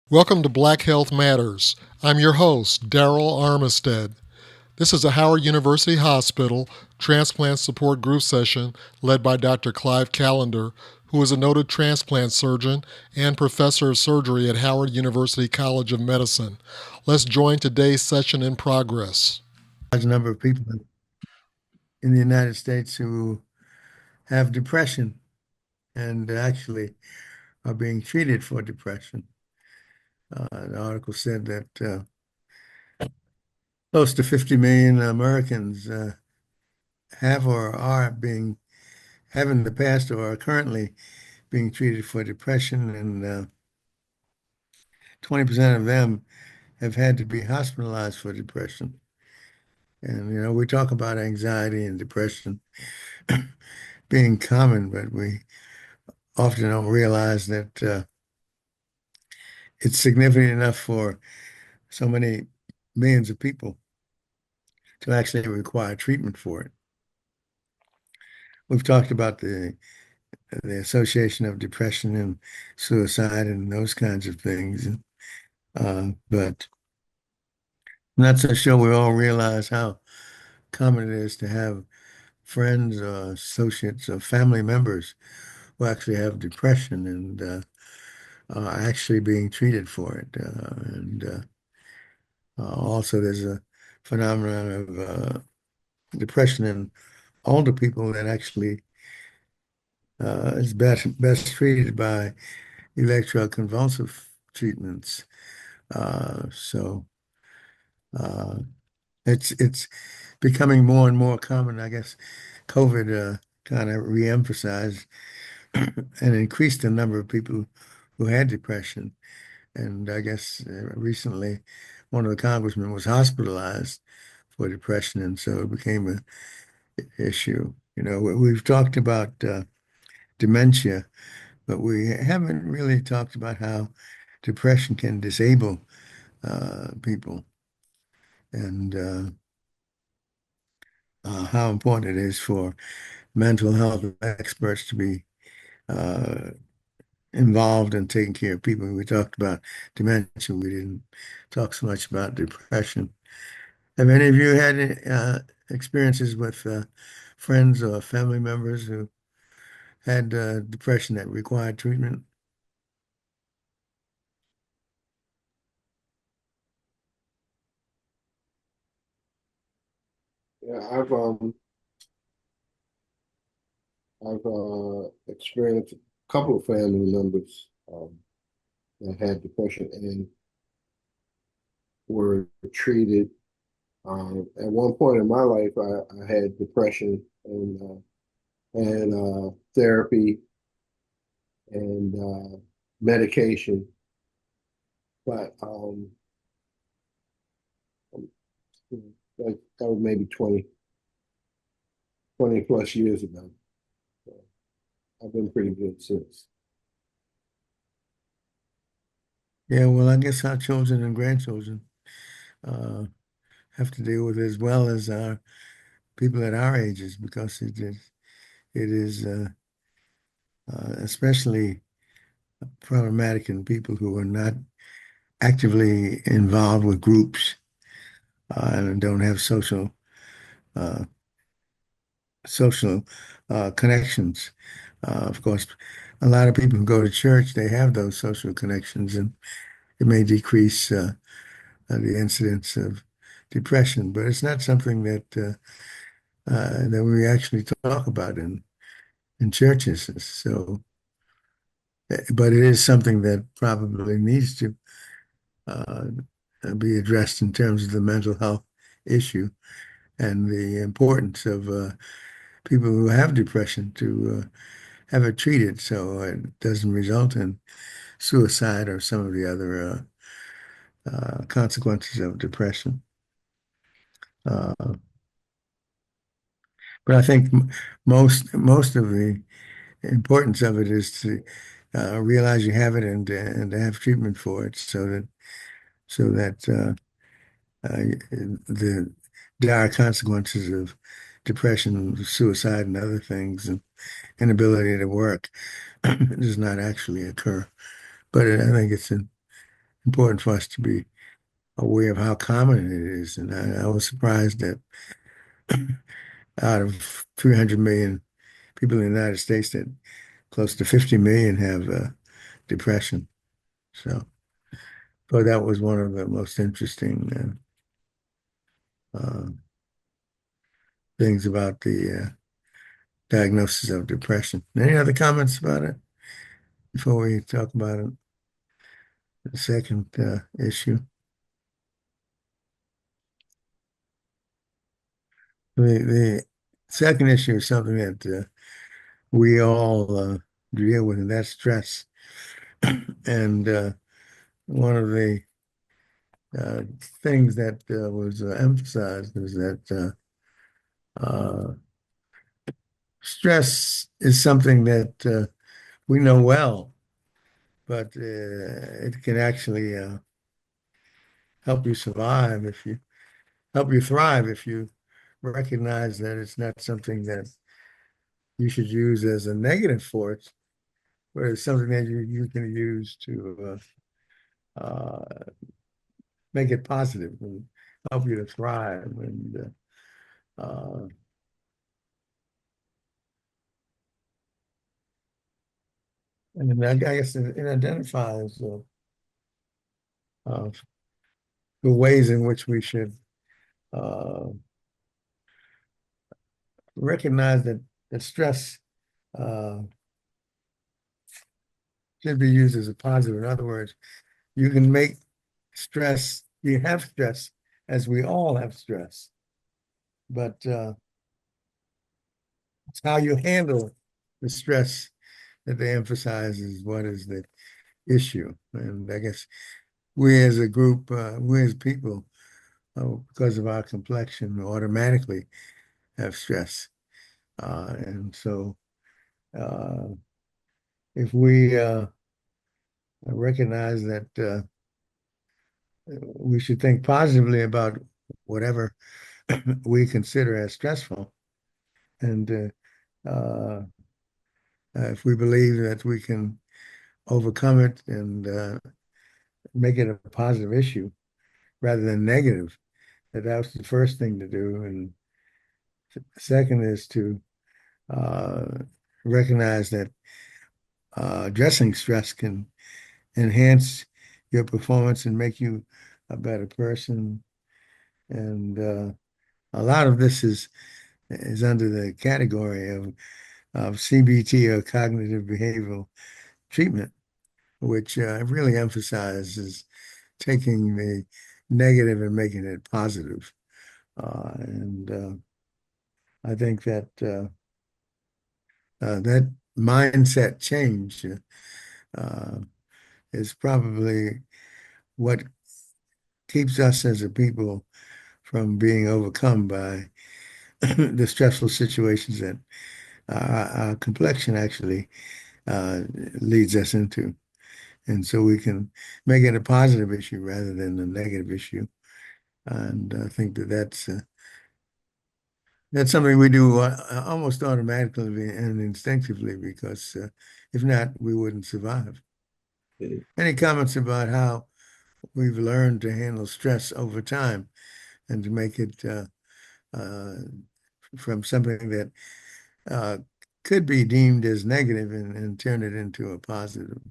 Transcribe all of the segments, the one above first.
Welcome to Black Health Matters. I'm your host, Darryl Armistead. This is a Howard University Hospital transplant support group session led by Dr. Clive Callender, who is a noted transplant surgeon and professor of surgery at Howard University College of Medicine. Let's join today's session in progress. Large number of people in the United States who have depression and actually are being treated for depression. The article said that close to 50 million Americans have or have in the past or are currently being treated for depression, and 20% of them have had to be hospitalized for depression. And, we talk about anxiety and depression being common, but we often don't realize that it's significant enough for so many millions of people to actually require treatment for it. We've talked about the association of depression and suicide and those kinds of things, but I'm not so sure we all realize how common it is to have friends or associates or family members who actually have depression and are actually being treated for it. Also, there's a phenomenon of depression in older people that actually is best treated by electroconvulsive treatments. So uh, it's becoming more and more common. I guess COVID kind of reemphasized and increased the number of people who had depression. And I guess recently one of the congressmen was hospitalized for depression, and so it became an issue. We've talked about dementia, but we haven't really talked about how depression can disable people and how important it is for mental health experts to be uh, involved in taking care of people. We talked about dementia. We didn't talk so much about depression. Have any of you had experiences with friends or family members who had depression that required treatment? Yeah, I've experienced a couple of family members that had depression and were treated. At one point in my life, I had depression and therapy and medication, but that was maybe 20 plus years ago. So I've been pretty good since. Yeah, well, I guess our children and grandchildren uh, have to deal with it as well as our people at our ages because it is especially problematic in people who are not actively involved with groups and don't have uh, social connections. Of course, a lot of people who go to church, they have those social connections, and it may decrease the incidence of depression, but it's not something that we actually talk about in churches. So, but it is something that probably needs to uh, be addressed in terms of the mental health issue and the importance of people who have depression to have it treated so it doesn't result in suicide or some of the other consequences of depression. Uh, but I think most of the importance of it is to realize you have it and to have treatment for it so that the dire consequences of depression, suicide, and other things, and inability to work does not actually occur. But I think it's important for us to be aware of how common it is. And I was surprised that out of 300 million people in the United States, that close to 50 million have depression. So, but that was one of the most interesting things about the diagnosis of depression. Any other comments about it before we talk about it? The second issue. The second issue is something that we all deal with, and that's stress. And one of the uh, things that was emphasized is that uh, stress is something that we know well, but it can actually help you survive if you help you thrive if you recognize that it's not something that you should use as a negative force, but it's something that you can use to make it positive and help you to thrive. And I guess it identifies uh, the ways in which we should uh, recognize that stress uh, should be used as a positive. In other words, you can make stress, you have stress, as we all have stress, but it's how you handle the stress that they emphasize is what is the issue. And I guess we as a group, we as people, because of our complexion, automatically have stress. And so uh, if we recognize that we should think positively about whatever we consider as stressful, and if we believe that we can overcome it and make it a positive issue rather than negative, that was the first thing to do. And second is to uh, recognize that addressing stress can enhance your performance and make you a better person. And a lot of this is under the category of CBT, or cognitive behavioral treatment, which really emphasizes taking the negative and making it positive. And I think that that mindset change uh, is probably what keeps us as a people from being overcome by the stressful situations that our complexion actually uh, leads us into. And so we can make it a positive issue rather than a negative issue. And I think that that's something we do almost automatically and instinctively, because if not, we wouldn't survive. Any comments about how we've learned to handle stress over time and to make it uh, from something that uh, could be deemed as negative and turn it into a positive?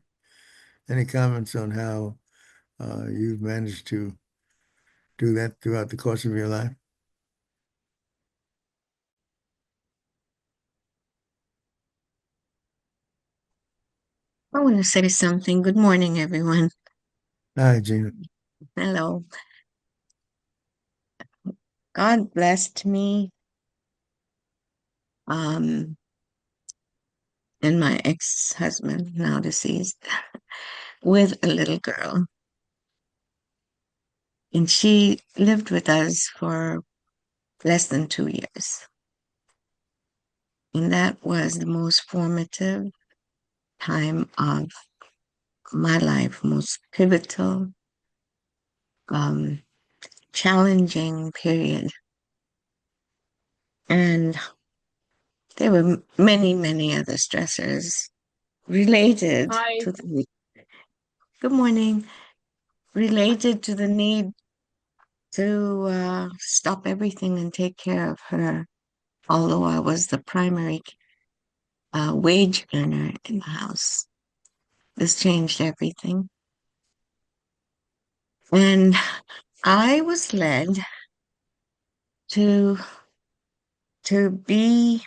Any comments on how you've managed to do that throughout the course of your life? I want to say something. Good morning, everyone. Hi, Gina. Hello. God blessed me um, and my ex-husband, now deceased, with a little girl. And she lived with us for less than 2 years. And that was the most formative time of my life, most pivotal, um, challenging period And there were many, many other stressors related to the good morning, related to the need to stop everything and take care of her, although I was the primary wage earner in the house. This changed everything. And I was led to be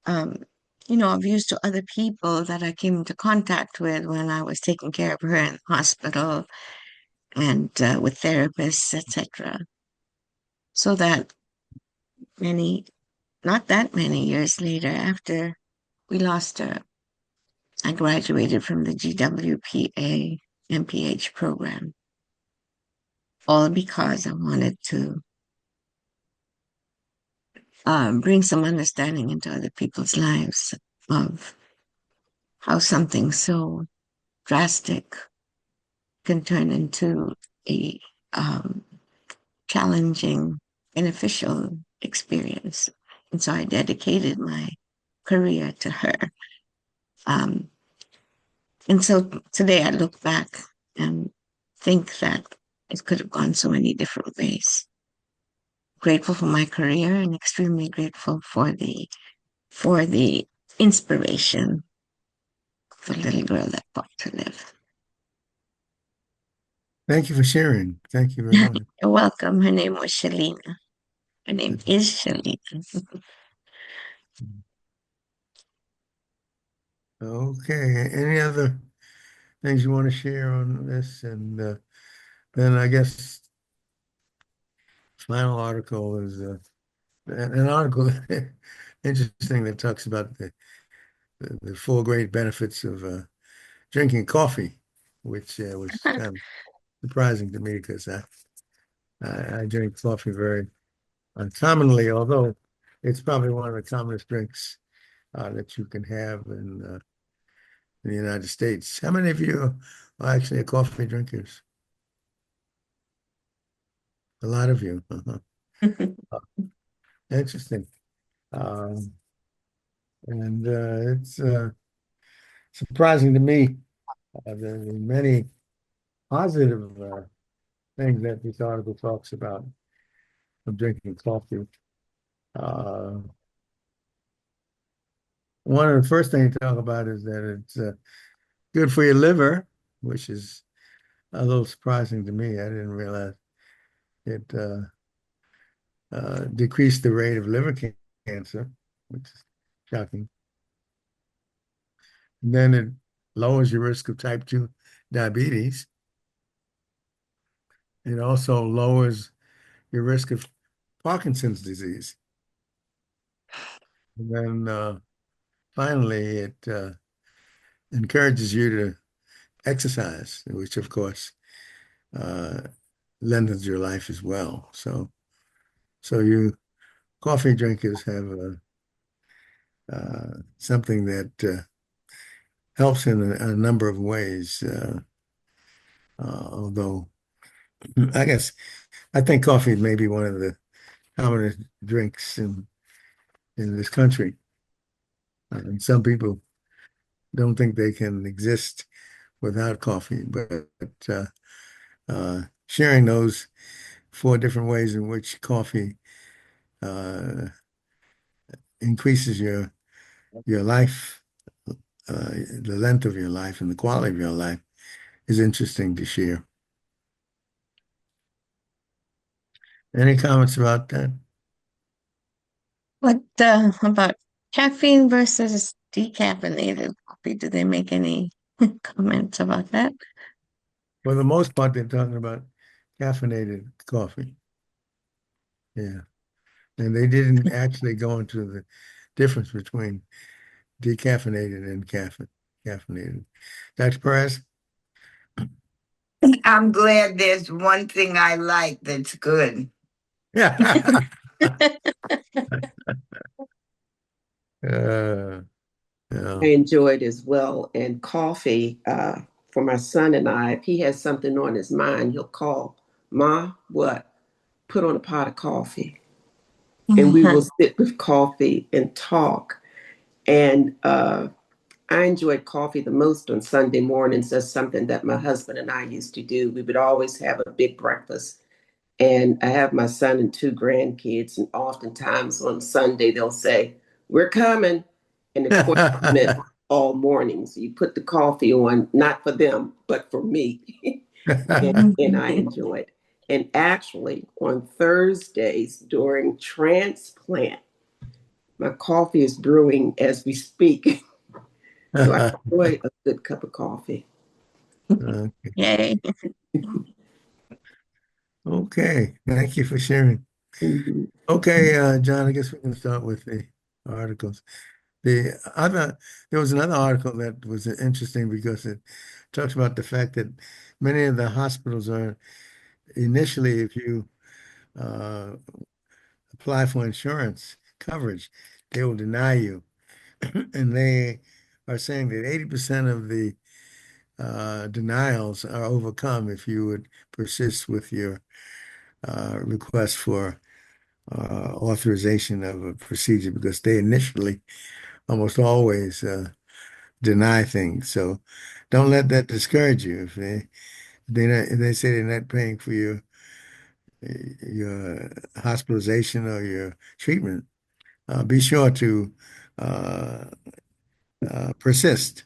um, of use to other people that I came into contact with when I was taking care of her in the hospital and with therapists, etc. So that not that many years later, after we lost her, I graduated from the GWPA MPH program, all because I wanted to bring some understanding into other people's lives of how something so drastic can turn into a um, challenging, beneficial experience. And so I dedicated my career to her. Um, and so today I look back and think that it could have gone so many different ways. Grateful for my career and extremely grateful for the inspiration of a little girl that fought to live. Thank you for sharing. Thank you very much. You're welcome. Her name was Shalina. Her name is Shalina. Okay. Any other things you want to share on this? And then I guess final article is an article interesting that talks about the four great benefits of drinking coffee, which was kind of surprising to me because I drink coffee very uncommonly, although it's probably one of the commonest drinks that you can have in the United States. How many of you are actually coffee drinkers? A lot of you. Interesting. Um, and it's surprising to me the many positive things that this article talks about of drinking coffee. Uh, One of the first things to talk about is that it's good for your liver, which is a little surprising to me. I didn't realize it decreased the rate of liver cancer, which is shocking. And then it lowers your risk of type 2 diabetes. It also lowers your risk of Parkinson's disease. And then finally, it encourages you to exercise, which of course uh, lengthens your life as well. So you coffee drinkers have something that helps in a number of ways. Although I think coffee may be one of the commonest drinks in this country. And some people don't think they can exist without coffee, but sharing those four different ways in which coffee uh, increases your life, the length of your life and the quality of your life is interesting to share. Any comments about that? What about caffeine versus decaffeinated coffee? Do they make any comments about that? For the most part, they're talking about caffeinated coffee. Yeah. And they didn't actually go into the difference between decaffeinated and caffeinated. Dr. Perez? I'm glad there's one thing I like that's good. Yeah. Uh, yeah. I enjoy it as well. And coffee, for my son and I, if he has something on his mind, he'll call, Ma, what? Put on a pot of coffee. and we will sit with coffee and talk. And I enjoyed coffee the most on Sunday mornings. That's something that my husband and I used to do. We would always have a big breakfast. And I have my son and two grandkids, and oftentimes on Sunday they'll say, "We're coming." And of course, I meant all morning. So you put the coffee on, not for them, but for me. And I enjoy it. And actually, on Thursdays during transplant, my coffee is brewing as we speak. So I enjoy a good cup of coffee. Yay. Okay, thank you for sharing. Mhm. Okay, John, I guess we can start with the articles. The other, there was another article that was interesting because it talks about the fact that many of the hospitals are initially, if you uh, apply for insurance coverage, they will deny you. And they are saying that 80% of the denials are overcome if you would persist with your request for authorization of a procedure because they initially almost always deny things. So don't let that discourage you. If they say they're not paying for your hospitalization or your treatment, be sure to uh, persist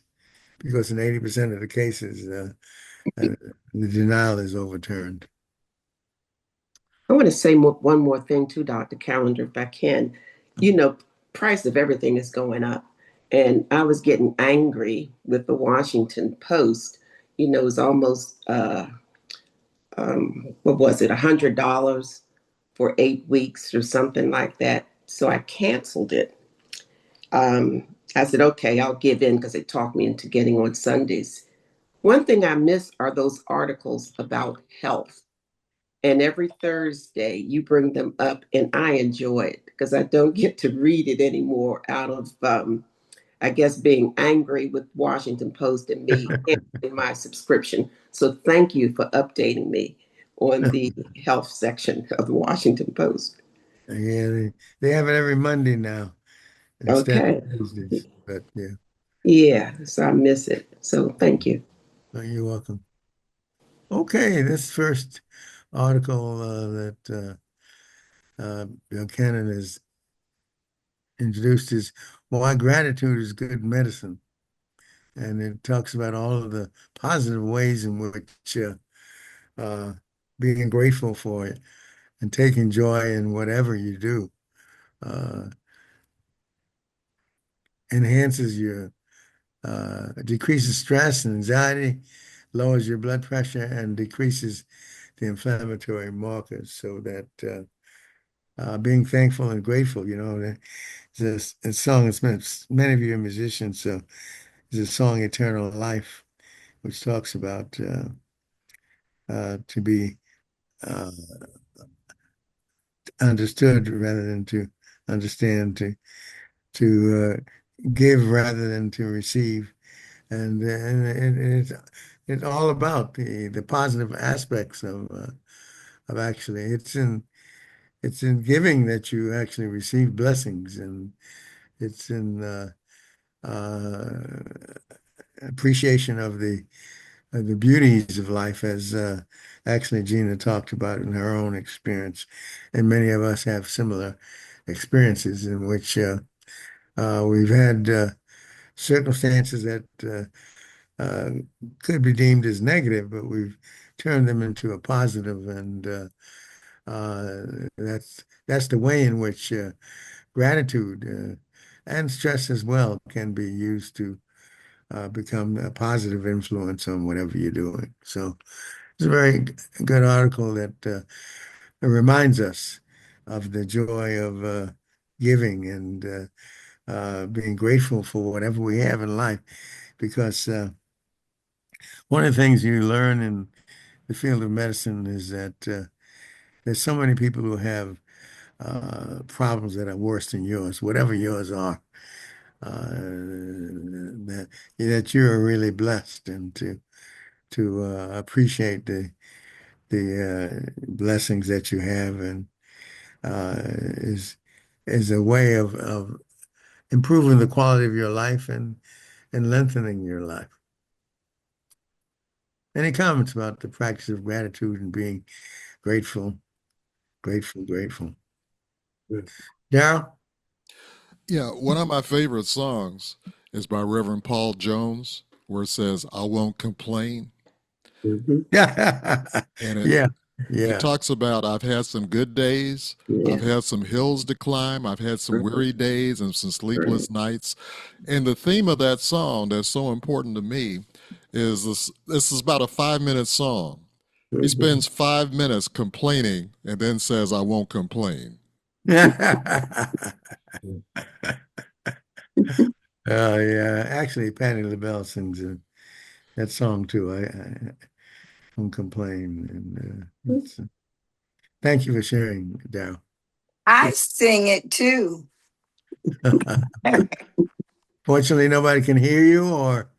because in 80% of the cases, the denial is overturned. I want to say one more thing too, Dr. Callender, if I can. You know, price of everything is going up. And I was getting angry with the Washington Post. You know, it was almost, what was it, $100 for 8 weeks or something like that. So I canceled it. I said, okay, I'll give in because they talked me into getting on Sundays. One thing I miss are those articles about health. And every Thursday you bring them up, and I enjoy it because I don't get to read it anymore out of, I guess, being angry with Washington Post and me canceling my subscription. So thank you for updating me on the health section of the Washington Post. Yeah, they have it every Monday now instead of Okay. Tuesdays. But yeah, Yeah, so I miss it. So thank you. you're welcome. Okay, this first article that Bill Cannon has introduced is Why Gratitude is Good Medicine. And it talks about all of the positive ways in which uh, being grateful for it and taking joy in whatever you do uh, enhances your, decreases stress and anxiety, lowers your blood pressure, and decreases the inflammatory markers so that being thankful and grateful, there's a song, many of you are musicians, so there's a song, Eternal Life, which talks about to be uh, understood rather than to understand, to give rather than to receive. And it's all about the positive aspects of actually it's in giving that you actually receive blessings, and it's in uh, appreciation of the beauties of life, as actually Gina talked about in her own experience, and many of us have similar experiences in which we've had circumstances that uh, could be deemed as negative, but we've turned them into a positive, and that's the way in which gratitude and stress as well can be used to become a positive influence on whatever you're doing. So it's a very good article that reminds us of the joy of giving and being grateful for whatever we have in life. Because one of the things you learn in the field of medicine is that there's so many people who have problems that are worse than yours, whatever yours are. That you're really blessed, and to appreciate the blessings that you have, and is is a way of improving the quality of your life and lengthening your life. Any comments about the practice of gratitude and being grateful, grateful, grateful? Darryl? Yeah, one of my favorite songs is by Reverend Paul Jones, where it says, I won't complain. Mhm. Yeah, And yeah, it yeah. talks about I've had some good days, I've Yeah, had some hills to climb, I've had some right, weary days and some right. sleepless nights. And the theme of that song that's so important to me is this is about a 5 minute song. He Mhm. spends 5 minutes complaining and then says, I won't complain. Oh yeah, actually, Patti LaBelle sings that song too. I won't complain, and thank you for sharing, Darryl. I sing it too. Fortunately, nobody can hear you, or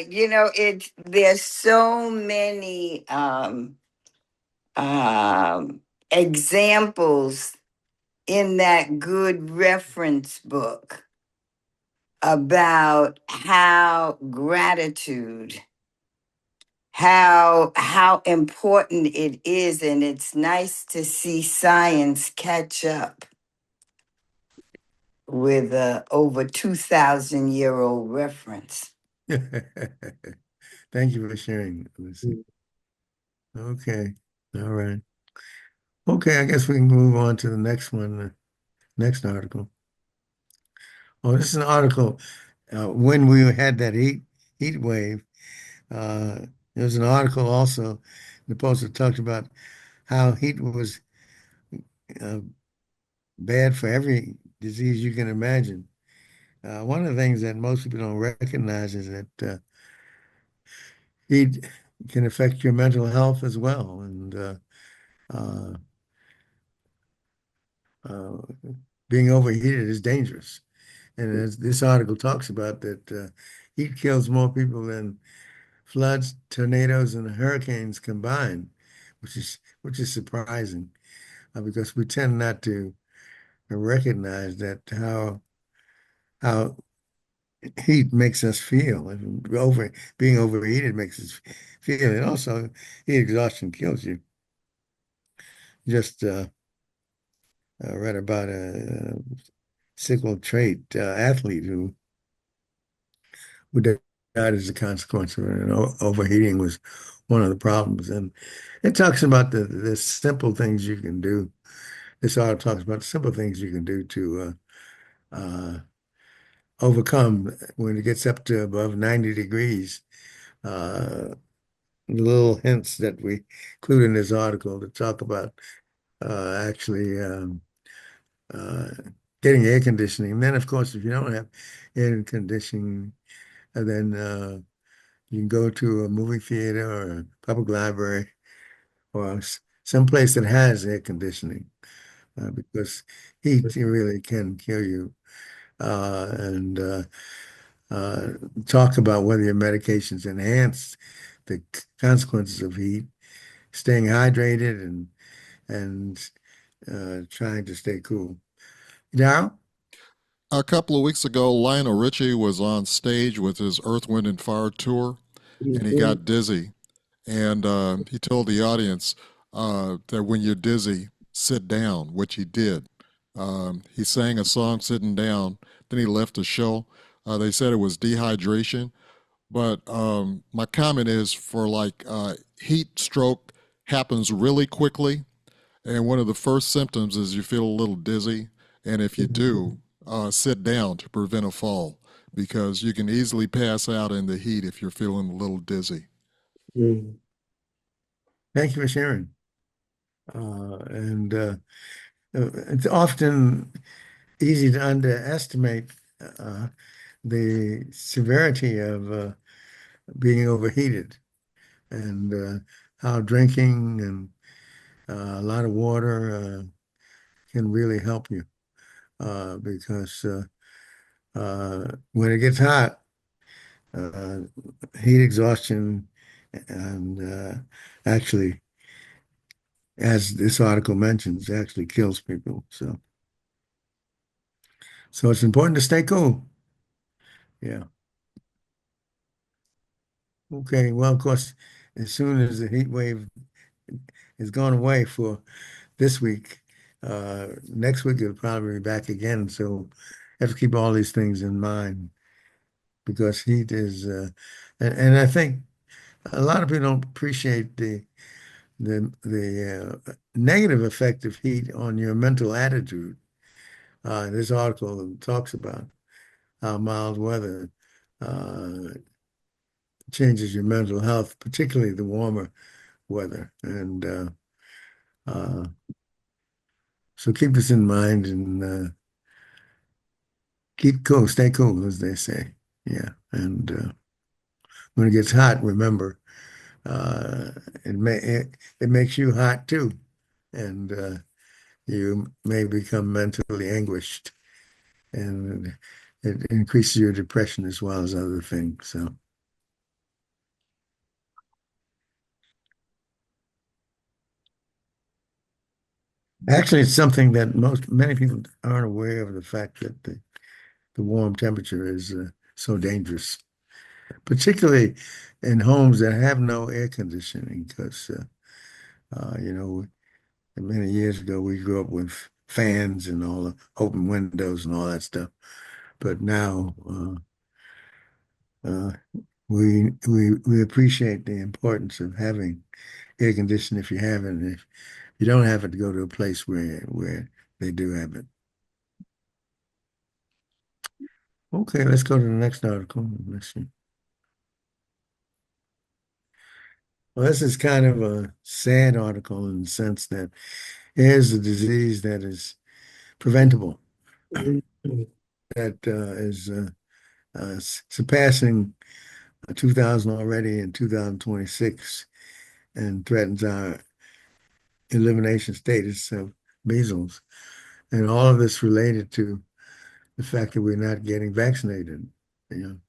You know, it's there's so many um, examples in that good reference book about how gratitude, how important it is, and it's nice to see science catch up with a over 2,000-year-old reference. thank you for sharing, Lucy. Okay, all right. Okay, I guess we can move on to the next one, the next article. Oh, this is an article when we had that heat wave. Uh, there was an article also in the Post that talked about how heat was uh, bad for every disease you can imagine. One of the things that most people don't recognize is that heat can affect your mental health as well, and uh, uh, being overheated is dangerous. And as this article talks about that, heat kills more people than floods, tornadoes, and hurricanes combined, which is surprising because we tend not to recognize that how heat makes us feel. And being overheated makes us feel. And also, heat exhaustion kills you. Just read about a sickle trait athlete who died as a consequence of it. And overheating was one of the problems. And it talks about the simple things you can do. This article talks about the simple things you can do to overcome when it gets up to above 90 degrees. Uh, Little hints that we include in this article to talk about actually uh, getting air conditioning. And then, of course, if you don't have air conditioning, then you can go to a movie theater or a public library or some place that has air conditioning because heat really can kill you. And uh, talk about whether your medications enhance the consequences of heat, staying hydrated and trying to stay cool. Darryl? A couple of weeks ago, Lionel Richie was on stage with his Earth, Wind, and Fire tour, and he Mhm. got dizzy. And he told the audience that when you're dizzy, sit down, which he did. He sang a song sitting down, then he left the show. They said it was dehydration. But my comment is for like heat stroke happens really quickly. And one of the first symptoms is you feel a little dizzy. And if you do, sit down to prevent a fall because you can easily pass out in the heat if you're feeling a little dizzy. Mhm. Thank you for sharing. And it's often easy to underestimate uh, the severity of being overheated and how drinking and a lot of water can really help you because when it gets hot, uh, heat exhaustion and actually as this article mentions, actually kills people. So it's important to stay cool. Yeah. Okay. Well, of course, as soon as the heat wave is gone away for this week, next week it'll probably be back again. So have to keep all these things in mind because heat is, and I think a lot of people don't appreciate the negative effect of heat on your mental attitude. This article talks about how mild weather uh, changes your mental health, particularly the warmer weather. And uh, so keep this in mind and keep cool, stay cool, as they say. Yeah. And when it gets hot, remember, uh, it makes you hot too. And you may become mentally anguished and it increases your depression as well as other things. So actually, it's something that many people aren't aware of the fact that the warm temperature is so dangerous, particularly in homes that have no air conditioning. Because you know, many years ago we grew up with fans and all the open windows and all that stuff, but now uh, we appreciate the importance of having air conditioning if you have it. And if you don't have it, to go to a place where they do have it. Okay, let's go to the next article. Let's see. Well, this is kind of a sad article in the sense that here's a disease that is preventable, that is surpassing 2,000 already in 2026 and threatens our elimination status of measles. And all of this related to the fact that we're not getting vaccinated. You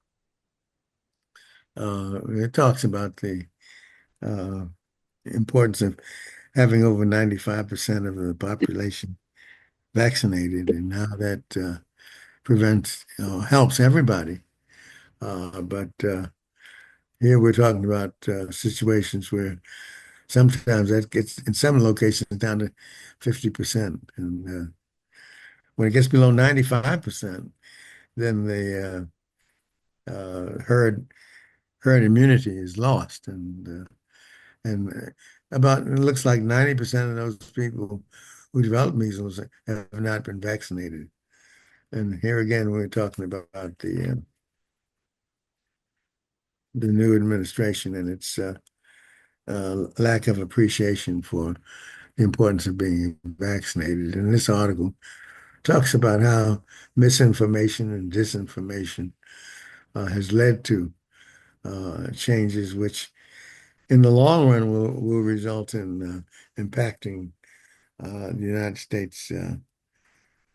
it talks about the uh, importance of having over 95% of the population vaccinated and how that prevents, helps everybody. But here we're talking about situations where sometimes that gets, in some locations, down to 50%. And when it gets below 95%, then the herd immunity is lost. And about, it looks like 90% of those people who develop measles have not been vaccinated. And here again, we're talking about the new administration and its lack of appreciation for the importance of being vaccinated. And this article talks about how misinformation and disinformation has led to changes which, in the long run, will result in impacting the United States'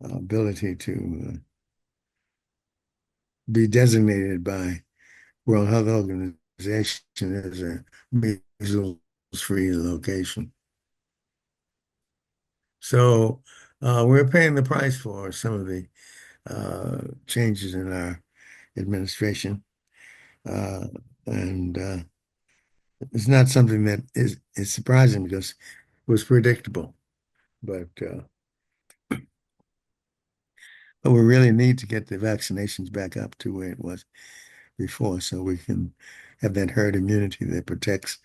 ability to be designated by World Health Organization as a measles-free location. So we're paying the price for some of the changes in our administration, uh, and it's not something that is surprising because it was predictable. But we really need to get the vaccinations back up to where it was before, so we can have that herd immunity that protects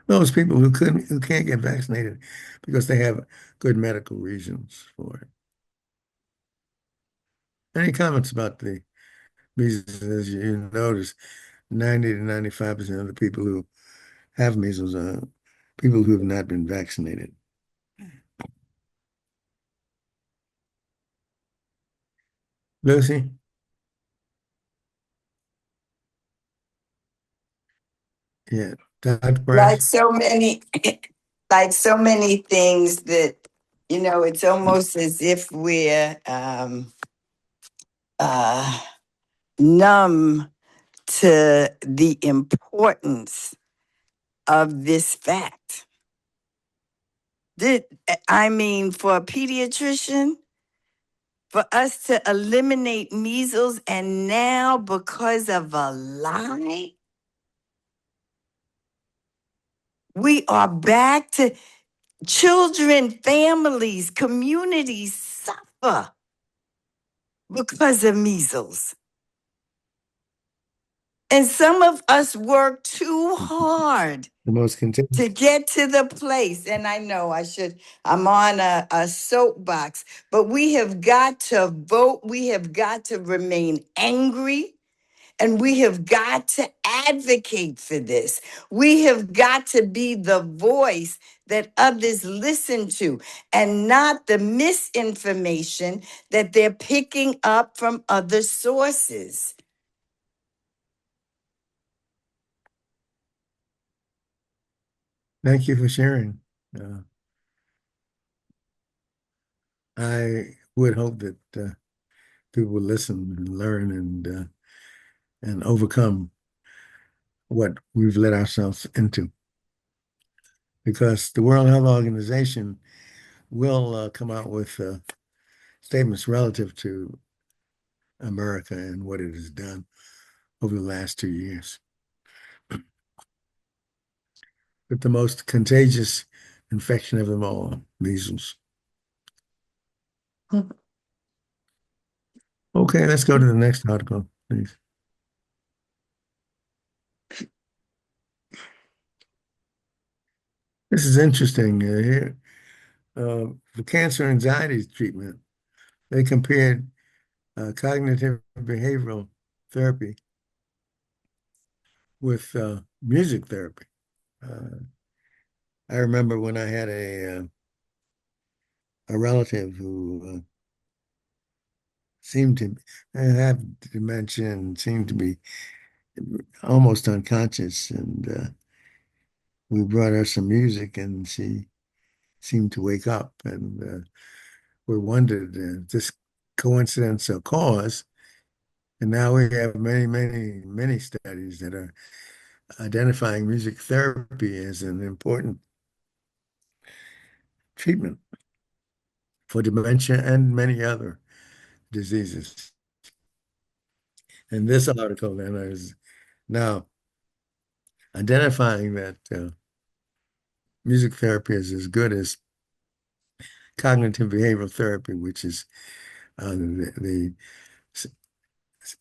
those people who can't get vaccinated because they have good medical reasons for it. Any comments about the measles? As you notice, 90 to 95% of the people who have measles are people who have not been vaccinated. Lucy? Yeah. Dr. Like Price? so many, like so many things that, it's almost as if we're uh, numb to the importance of this fact. Did I mean for a pediatrician, for us to eliminate measles, and now because of a lie, we are back to children, families, communities suffer because of measles. And some of us work too hard The most contagious. to get to the place. And I know I'm on a soapbox, but we have got to vote. We have got to remain angry. And we have got to advocate for this. We have got to be the voice that others listen to and not the misinformation that they're picking up from other sources. Thank you for sharing. I would hope that people will listen and learn and overcome what we've let ourselves into. Because the World Health Organization will come out with statements relative to America and what it has done over the last 2 years. But the most contagious infection of them all, measles. Okay, let's go to the next article, please. This is interesting here. The cancer anxiety treatment, they compared cognitive behavioral therapy with music therapy. I remember when I had a relative who seemed to have dementia and seemed to be almost unconscious, and we brought her some music, and she seemed to wake up, and we wondered this coincidence or cause. And now we have many, many, many studies that are identifying music therapy as an important treatment for dementia and many other diseases. And this article then is now identifying that music therapy is as good as cognitive behavioral therapy, which is the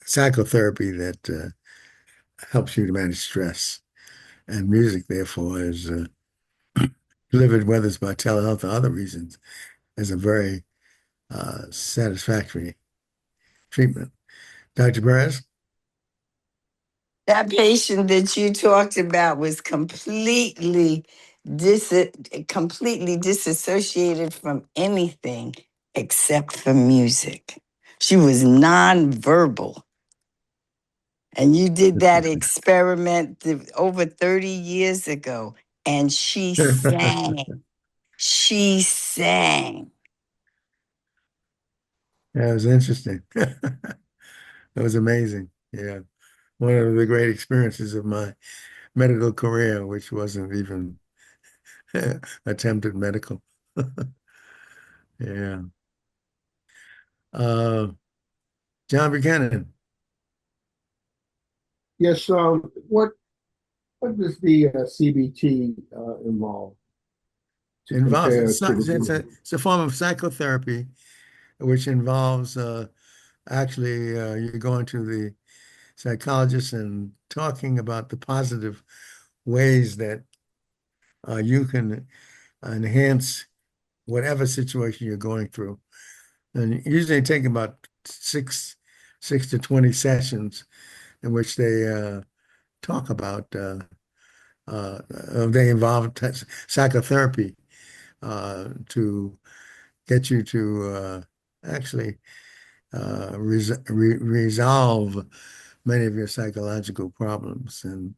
psychotherapy that helps you to manage stress. And music, therefore, is delivered, whether it's by telehealth or other reasons, as a very satisfactory treatment. Dr. Perez? That patient that you talked about was completely disassociated from anything except for music. She was nonverbal. And you did that experiment over 30 years ago, and she sang. She sang. That was interesting. That was amazing. Yeah. One of the great experiences of my medical career, which wasn't even attempted medical. Yeah. Uh, John Buchanan. Yes, what does the CBT involve to Involves compare to it's a form of psychotherapy which involves actually you going to the psychologist and talking about the positive ways that you can enhance whatever situation you're going through. And usually take about six to 20 sessions in which they talk about they involve psychotherapy to get you to actually resolve many of your psychological problems. And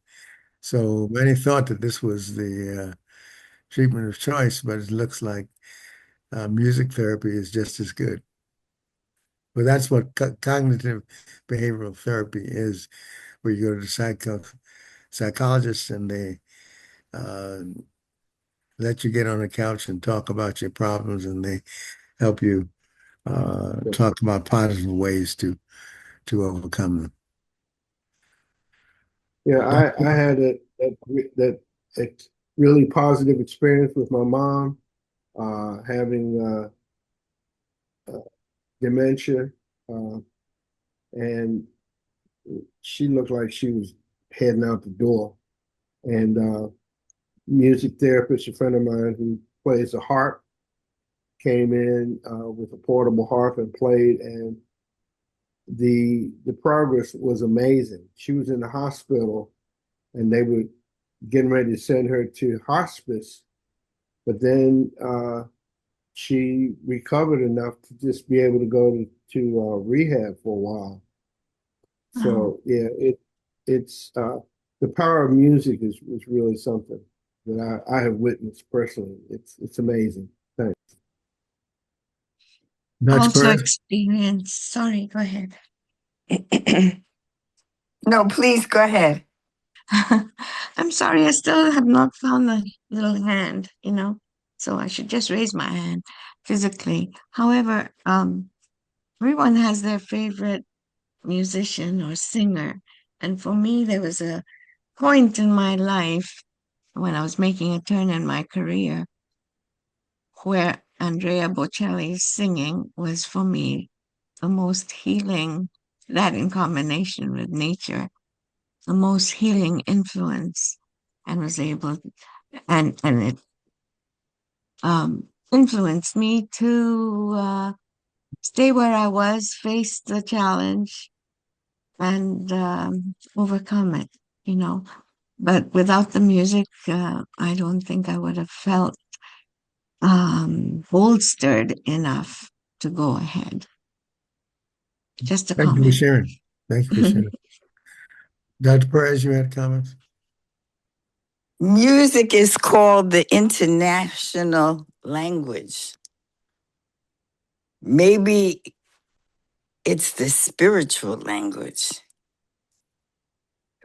so many thought that this was the treatment of choice, but it looks like music therapy is just as good. But that's what cognitive behavioral therapy is, where you go to the psychologist and they let you get on the couch and talk about your problems, and they help you talk about positive ways to overcome them. Yeah, I had that really positive experience with my mom having dementia, uh, and she looked like she was heading out the door. And music therapist, a friend of mine who plays the harp, came in with a portable harp and played, and the progress was amazing. She was in the hospital, and they were getting ready to send her to hospice, but then she recovered enough to just be able to go to rehab for a while. Wow. So yeah, it's the power of music is really something that I have witnessed personally. It's amazing. Thanks. Dr. Also Perez? experience, sorry, go ahead. No, please go ahead. I'm sorry, I still have not found the little hand, so I should just raise my hand physically. However, everyone has their favorite musician or singer. And for me, there was a point in my life when I was making a turn in my career where Andrea Bocelli's singing was for me the most healing, that in combination with nature, the most healing influence, and was able, and it influenced me to stay where I was, face the challenge, and overcome it, you know. But without the music, I don't think I would have felt bolstered enough to go ahead. Just a Thank you for comment. sharing. Thank you for sharing. Dr. Perez, you had comments? Music is called the international language. Maybe it's the spiritual language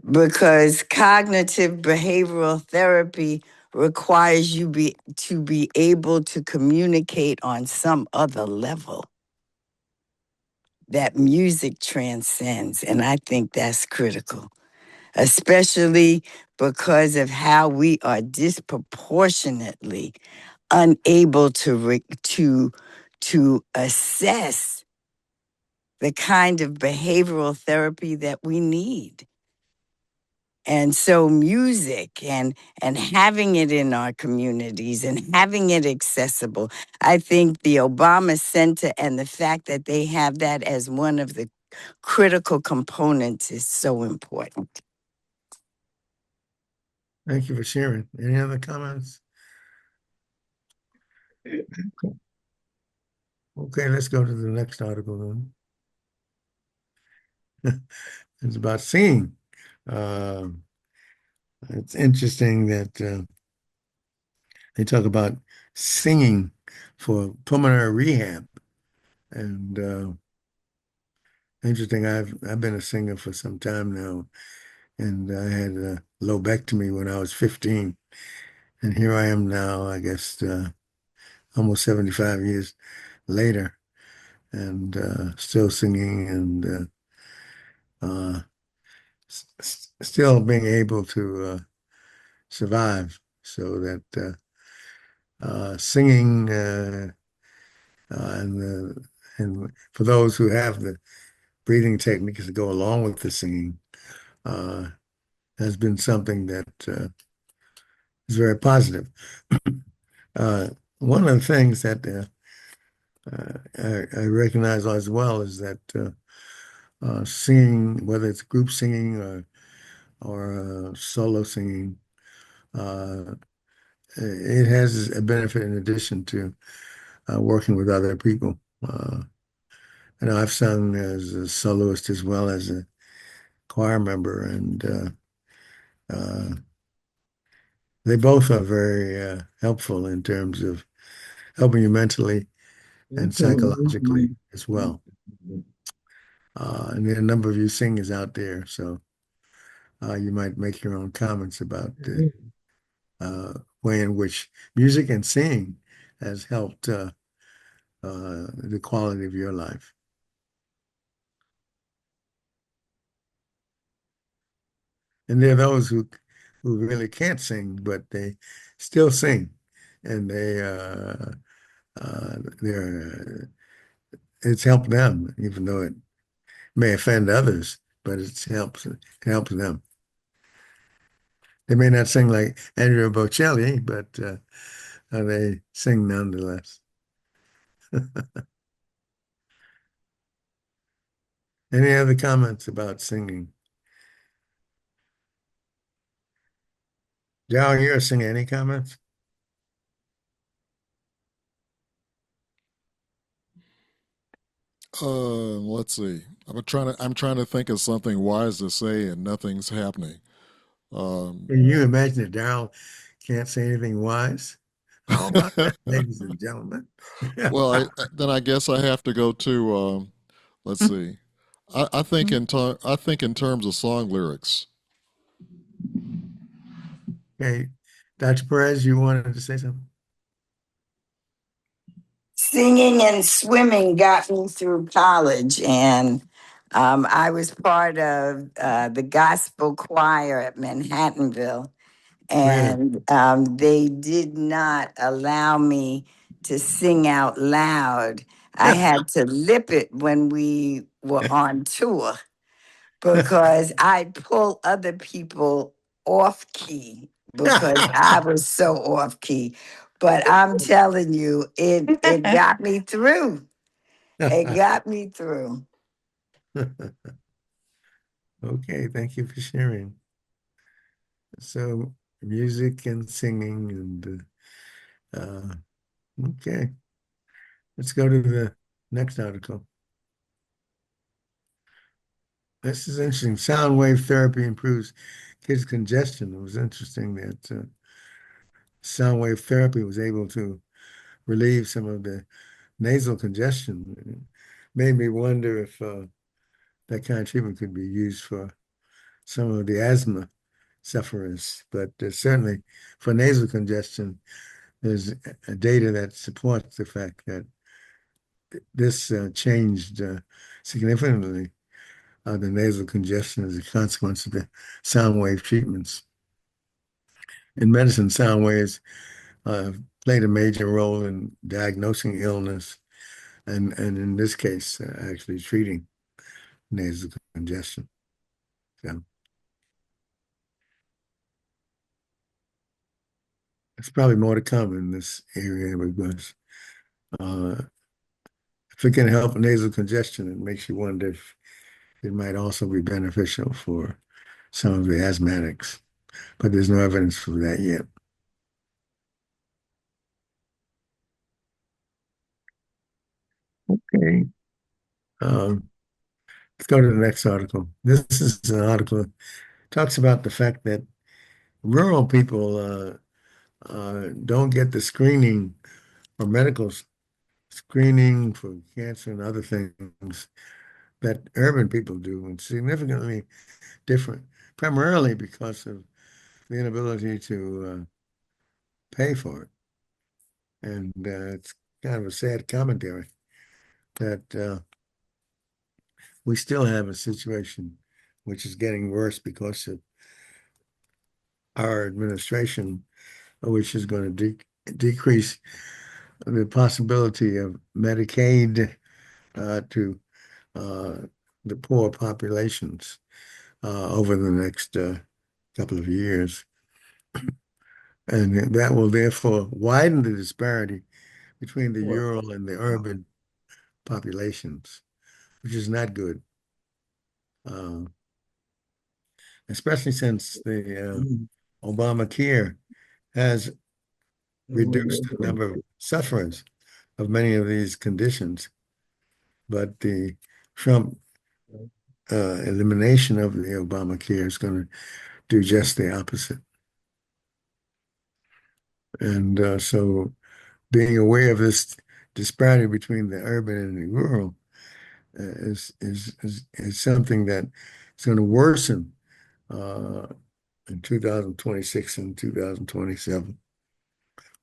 because cognitive behavioral therapy requires you to be able to communicate on some other level that music transcends. And I think that's critical, especially because of how we are disproportionately unable to assess the kind of behavioral therapy that we need. And so music and having it in our communities and having it accessible, I think the Obama Center and the fact that they have that as one of the critical components is so important. Thank you for sharing. Any other comments? Okay, let's go to the next article then. It's about singing. Um, it's interesting that they talk about singing for pulmonary rehab. And interesting, I've been a singer for some time now, and I had a lobectomy when I was 15. And here I am now, I guess, almost 75 years later, and still singing and uh, still being able to survive. So that singing and for those who have the breathing techniques that go along with the singing uh, has been something that is very positive. One of the things that I recognize as well is that singing, whether it's group singing or solo singing, uh, it has a benefit in addition to working with other people. I know I've sung as a soloist as well as a choir member, and uh, they both are very helpful in terms of helping you mentally and psychologically as well. And there are a number of you singers out there, so you might make your own comments about way in which music and singing has helped the quality of your life. And there are those who really can't sing, but they still sing, and they're it's helped them, even though it may offend others, but it helps them. They may not sing like Andrea Bocelli, but they sing nonetheless. Any other comments about singing? Darryl, you're singing. Any comments? Let's see. I'm trying to think of something wise to say, and nothing's happening. Um, Can you imagine that Darryl can't say anything wise? How about that, ladies and gentlemen? well, then I guess I have to go to. Let's see. I think in terms of song lyrics. Okay, Dr. Perez, you wanted to say something? Singing and swimming got me through college, and I was part of the gospel choir at Manhattanville, Really? and they did not allow me to sing out loud. I had to lip it when we were on tour because I pull other people off key because I was so off key. But I'm telling you, it got me through. It got me through. Okay, thank you for sharing. So, music and singing, and okay, let's go to the next article. This is interesting. Sound wave therapy improves kids' congestion. It was interesting that sound wave therapy was able to relieve some of the nasal congestion. It made me wonder if that kind of treatment could be used for some of the asthma sufferers. But certainly for nasal congestion, there's data that supports the fact that this changed significantly the nasal congestion as a consequence of the sound wave treatments. In medicine, sound waves uh, played a major role in diagnosing illness and in this case, actually treating nasal congestion. So there's probably more to come in this area because uh, if it can help nasal congestion, it makes you wonder if it might also be beneficial for some of the asthmatics, but there's no evidence for that yet. Okay. Um, let's go to the next article. This is an article that talks about the fact that rural people don't get the screening or medical screening for cancer and other things that urban people do, and significantly different, primarily because of the inability to pay for it. And it's kind of a sad commentary that we still have a situation which is getting worse because of our administration, which is going to decrease the possibility of Medicaid to uh, the poor populations over the next couple of years. And that will therefore widen the disparity between the rural and the urban populations, which is not good, uh, especially since the Obamacare has reduced the number of sufferers of many of these conditions. But the Trump elimination of the Obamacare is going to do just the opposite. And so being aware of this disparity between the urban and the rural is something that is going to worsen uh, in 2026 and 2027.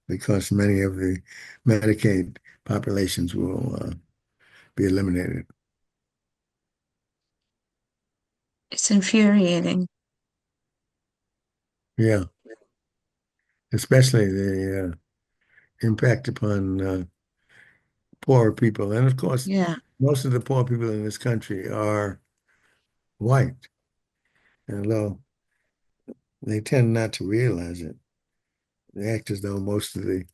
because many of the Medicaid populations will be eliminated. It's infuriating. Yeah, especially the impact upon poor people. And of course, Yeah. most of the poor people in this country are white, and although they tend not to realize it, they act as though most of the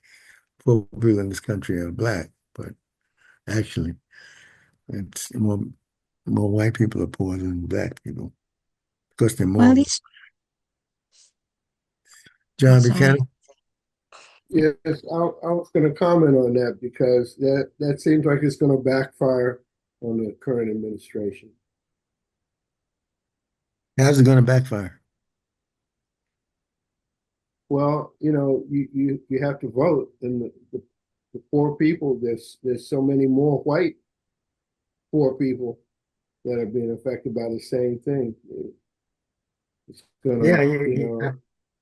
poor people in this country are black, but actually, it's more white people are poor than black people because they're Well, more. at least, I'm John sorry. Buchanan. Yes, I was going to comment on that because that seems like it's going to backfire on the current administration. How's it going to backfire? Well, you have to vote, and the poor people. There's so many more white poor people that are being affected by the same thing. It's gonna, Yeah,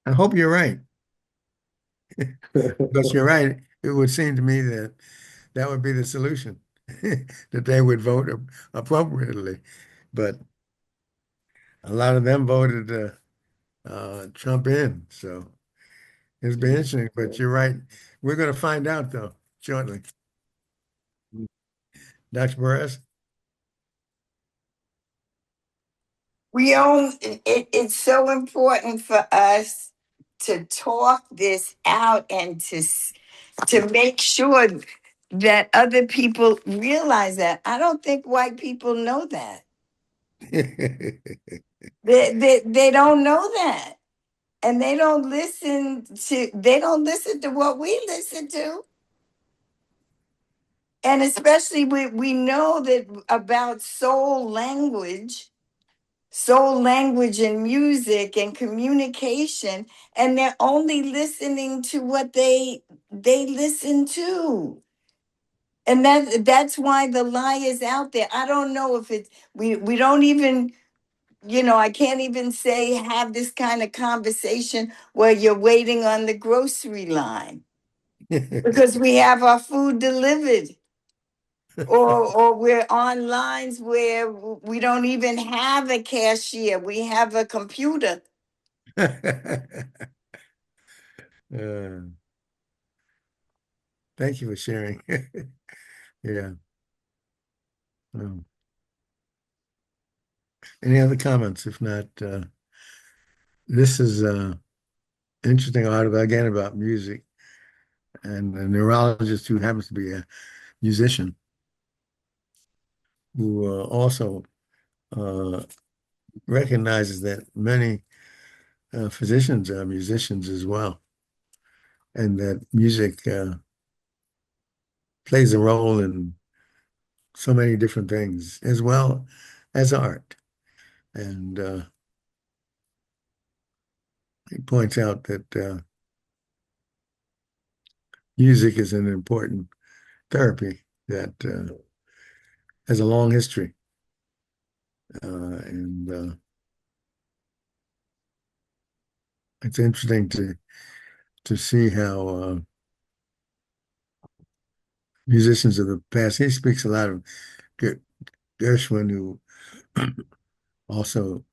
I hope you're right. Because you're right. It would seem to me that that would be the solution, that they would vote appropriately. But a lot of them voted Trump in. So it's been interesting. But you're right. We're going to find out, though, shortly. Dr. Perez? We own it's so important for us to talk this out and to make sure that other people realize that. I don't think white people know that. They don't know that. And they don't listen to what we listen to. And especially we know that about soul language and music and communication, and they're only listening to what they listen to. And that's why the lie is out there. I don't know if it's we don't even, I can't even say have this kind of conversation where you're waiting on the grocery line because we have our food delivered, or we're on lines where we don't even have a cashier. We have a computer. Uh, Thank you for sharing. Yeah. Um, any other comments? If not, this is an interesting article again about music and a neurologist who happens to be a musician who also uh, recognizes that many physicians are musicians as well, and that music plays a role in so many different things as well as art. And he points out that music is an important therapy that has a long history. And it's interesting to see how musicians of the past, he speaks a lot of Gershwin, who also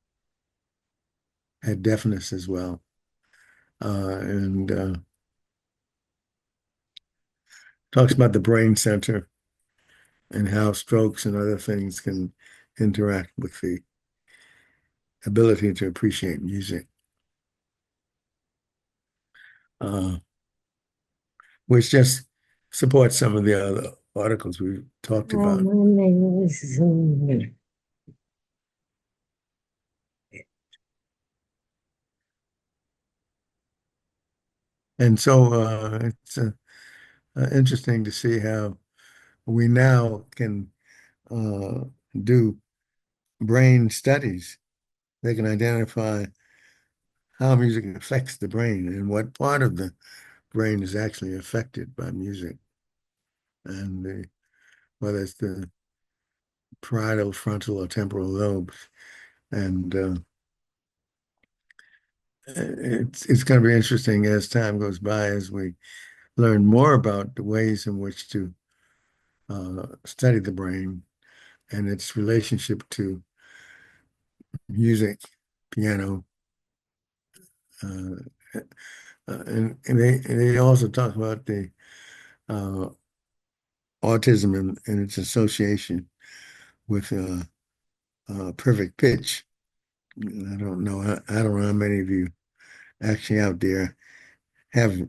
had deafness as well. And talks about the brain center and how strokes and other things can interact with the ability to appreciate music, uh, which just supports some of the other articles we've talked about. And so it's interesting to see how we now can uh, do brain studies. They can identify how music affects the brain and what part of the brain is actually affected by music, and whether it's the parietal, frontal, or temporal lobes. And it's going to be interesting as time goes by, as we learn more about the ways in which to study the brain and its relationship to music, piano, uh, and they also talk about the uh, autism and its association with perfect pitch. I don't know how many of you actually out there have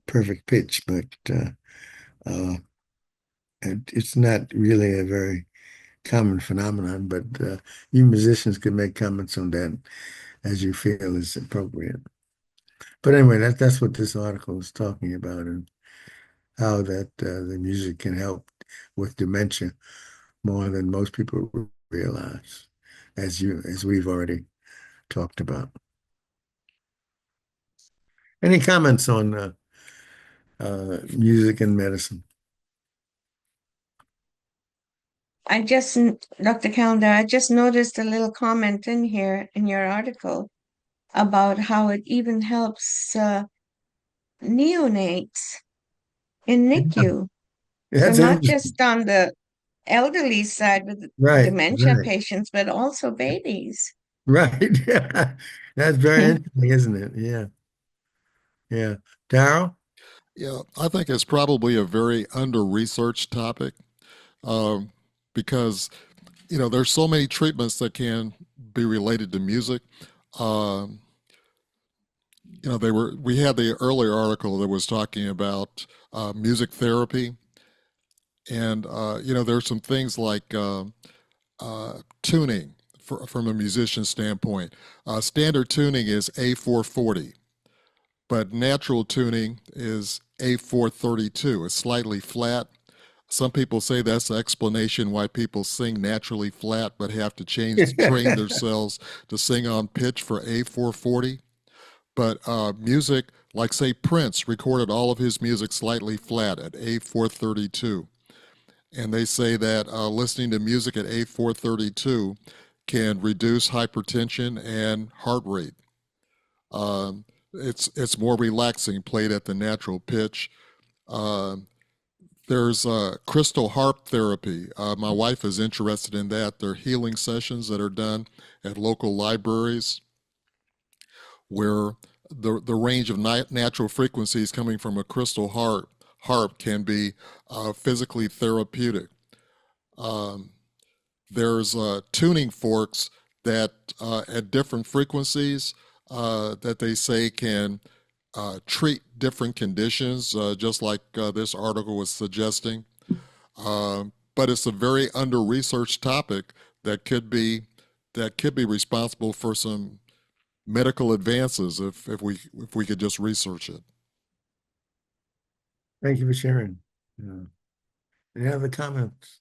perfect pitch, but uh, it's not really a very common phenomenon. But you musicians can make comments on that as you feel is appropriate. But anyway, that's what this article is talking about, and how that the music can help with dementia more than most people realize, as we've already talked about. Any comments on music and medicine? Dr. Callender, I just noticed a little comment in here in your article about how it even helps neonates in NICU. So That's not interesting. just on the elderly side with Right, dementia right, patients, but also babies. right. Yeah. That's very interesting, isn't it? Yeah, yeah. Darryl? Yeah, I think it's probably a very under-researched topic um, because there's so many treatments that can be related to music. Um, we had the earlier article that was talking about music therapy, and there's some things like tuning from a musician standpoint. Standard tuning is A440, but natural tuning is A432. It's slightly flat. Some people say that's the explanation why people sing naturally flat but have to train themselves to sing on pitch for A440. But music, like say Prince recorded all of his music slightly flat at A432. And they say that listening to music at A432 can reduce hypertension and heart rate. Um, it's more relaxing played at the natural pitch. Um, there's crystal harp therapy. My wife is interested in that. There are healing sessions that are done at local libraries where the range of natural frequencies coming from a crystal harp can be physically therapeutic. Um, there's tuning forks that at different frequencies that they say can treat different conditions, just like this article was suggesting. But it's a very under-researched topic that could be responsible for some medical advances if we could just research it. Thank you for sharing. Yeah. Any other comments?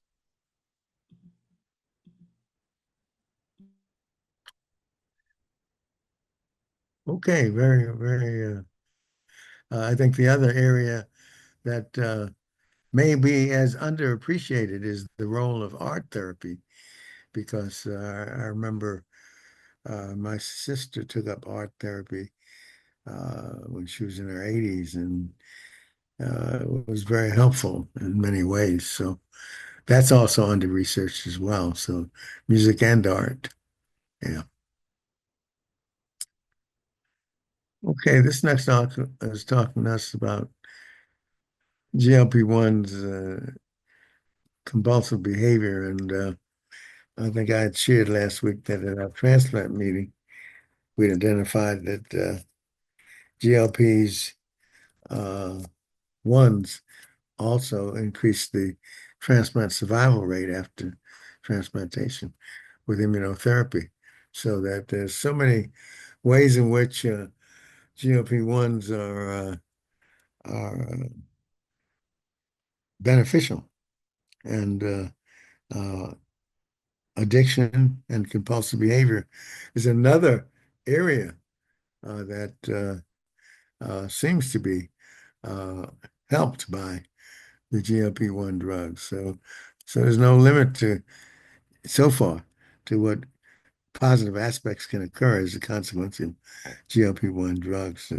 Okay, very, very. I think the other area that may be as underappreciated is the role of art therapy, because I remember my sister took up art therapy when she was in her 80s, and it was very helpful in many ways. So that's also under research as well. So music and art. Yeah. Okay, this next article is talking to us about GLP-1's compulsive behavior. And I think I had shared last week that at our transplant meeting, we'd identified that GLPs ones also increase the transplant survival rate after transplantation with immunotherapy. So that there's so many ways in which GLP-1s are beneficial, and uh, addiction and compulsive behavior is another area that seems to be uh, helped by the GLP-1 drugs. So there's no limit to so far to what positive aspects can occur as a consequence of GLP-1 drugs.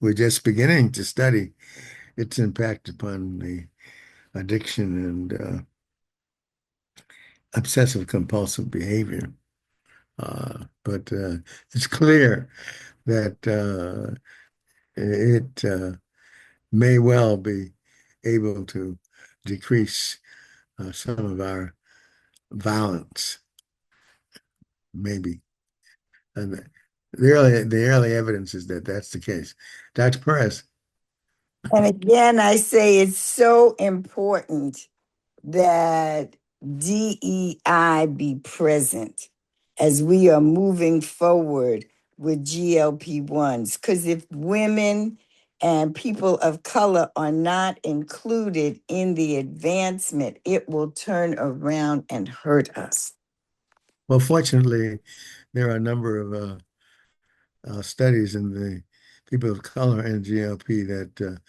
We're just beginning to study its impact upon the addiction and obsessive compulsive behavior. But it's clear that it may well be able to decrease some of our violence, maybe. And the early evidence is that that's the case. Dr. Perez. And again, I say it's so important that DEI be present as we are moving forward with GLP-1s. Because if women and people of color are not included in the advancement, it will turn around and hurt us. Well, fortunately, there are a number of studies in the people of color and GLP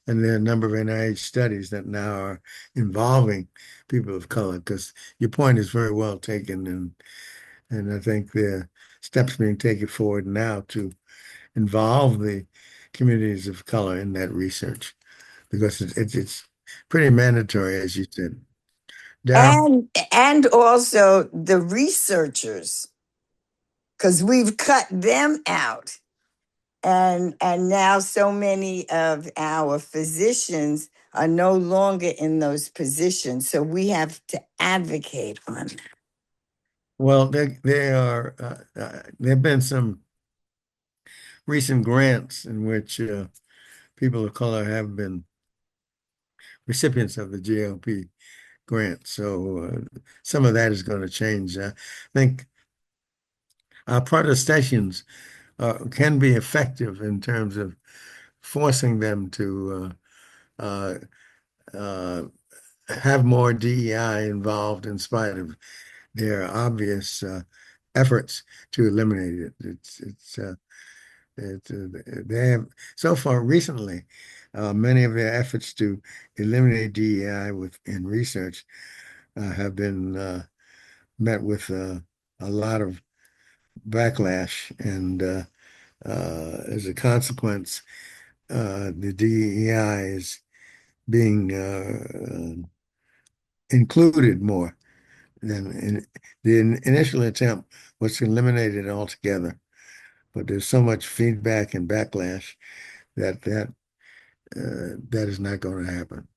and there are a number of NIH studies that now are involving people of color. Because your point is very well taken, and I think there are steps being taken forward now to involve the communities of color in that research because it's pretty mandatory, as you said. Darryl? And also the researchers, because we've cut them out. And now so many of our physicians are no longer in those positions. So we have to advocate on that. Well, there have been some recent grants in which people of color have been recipients of the GLP grant. So some of that is going to change. I think our protestations can be effective in terms of forcing them to uh, have more DEI involved in spite of their obvious efforts to eliminate it. They have so far recently many of their efforts to eliminate DEI in research have been met with a lot of backlash, and as a consequence, the DEI is being included more than the initial attempt was to eliminate it altogether. But there's so much feedback and backlash that is not going to happen.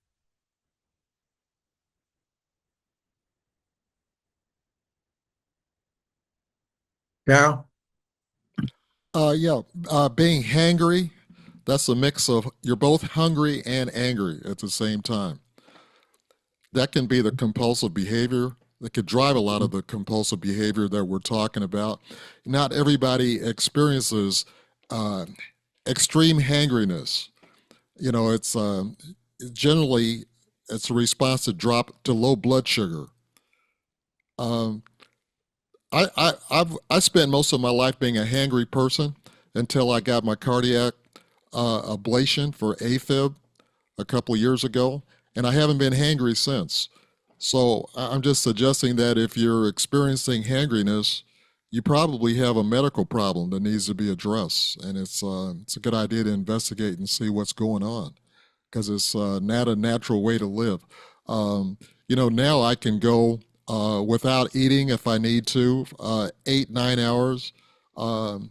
Darryl? Yeah, being hangry, that's a mix of you're both hungry and angry at the same time. That can be the compulsive behavior that could drive a lot of the compulsive behavior that we're talking about. Not everybody experiences uh, extreme hangriness. You know, it's generally it's a response to low blood sugar. Um, I spent most of my life being a hangry person until I got my cardiac ablation for AFib a couple of years ago, and I haven't been hangry since. So I'm just suggesting that if you're experiencing hangriness, you probably have a medical problem that needs to be addressed, and it's a good idea to investigate and see what's going on because it's not a natural way to live. Um, now I can go without eating if I need to, 8, 9 hours, um,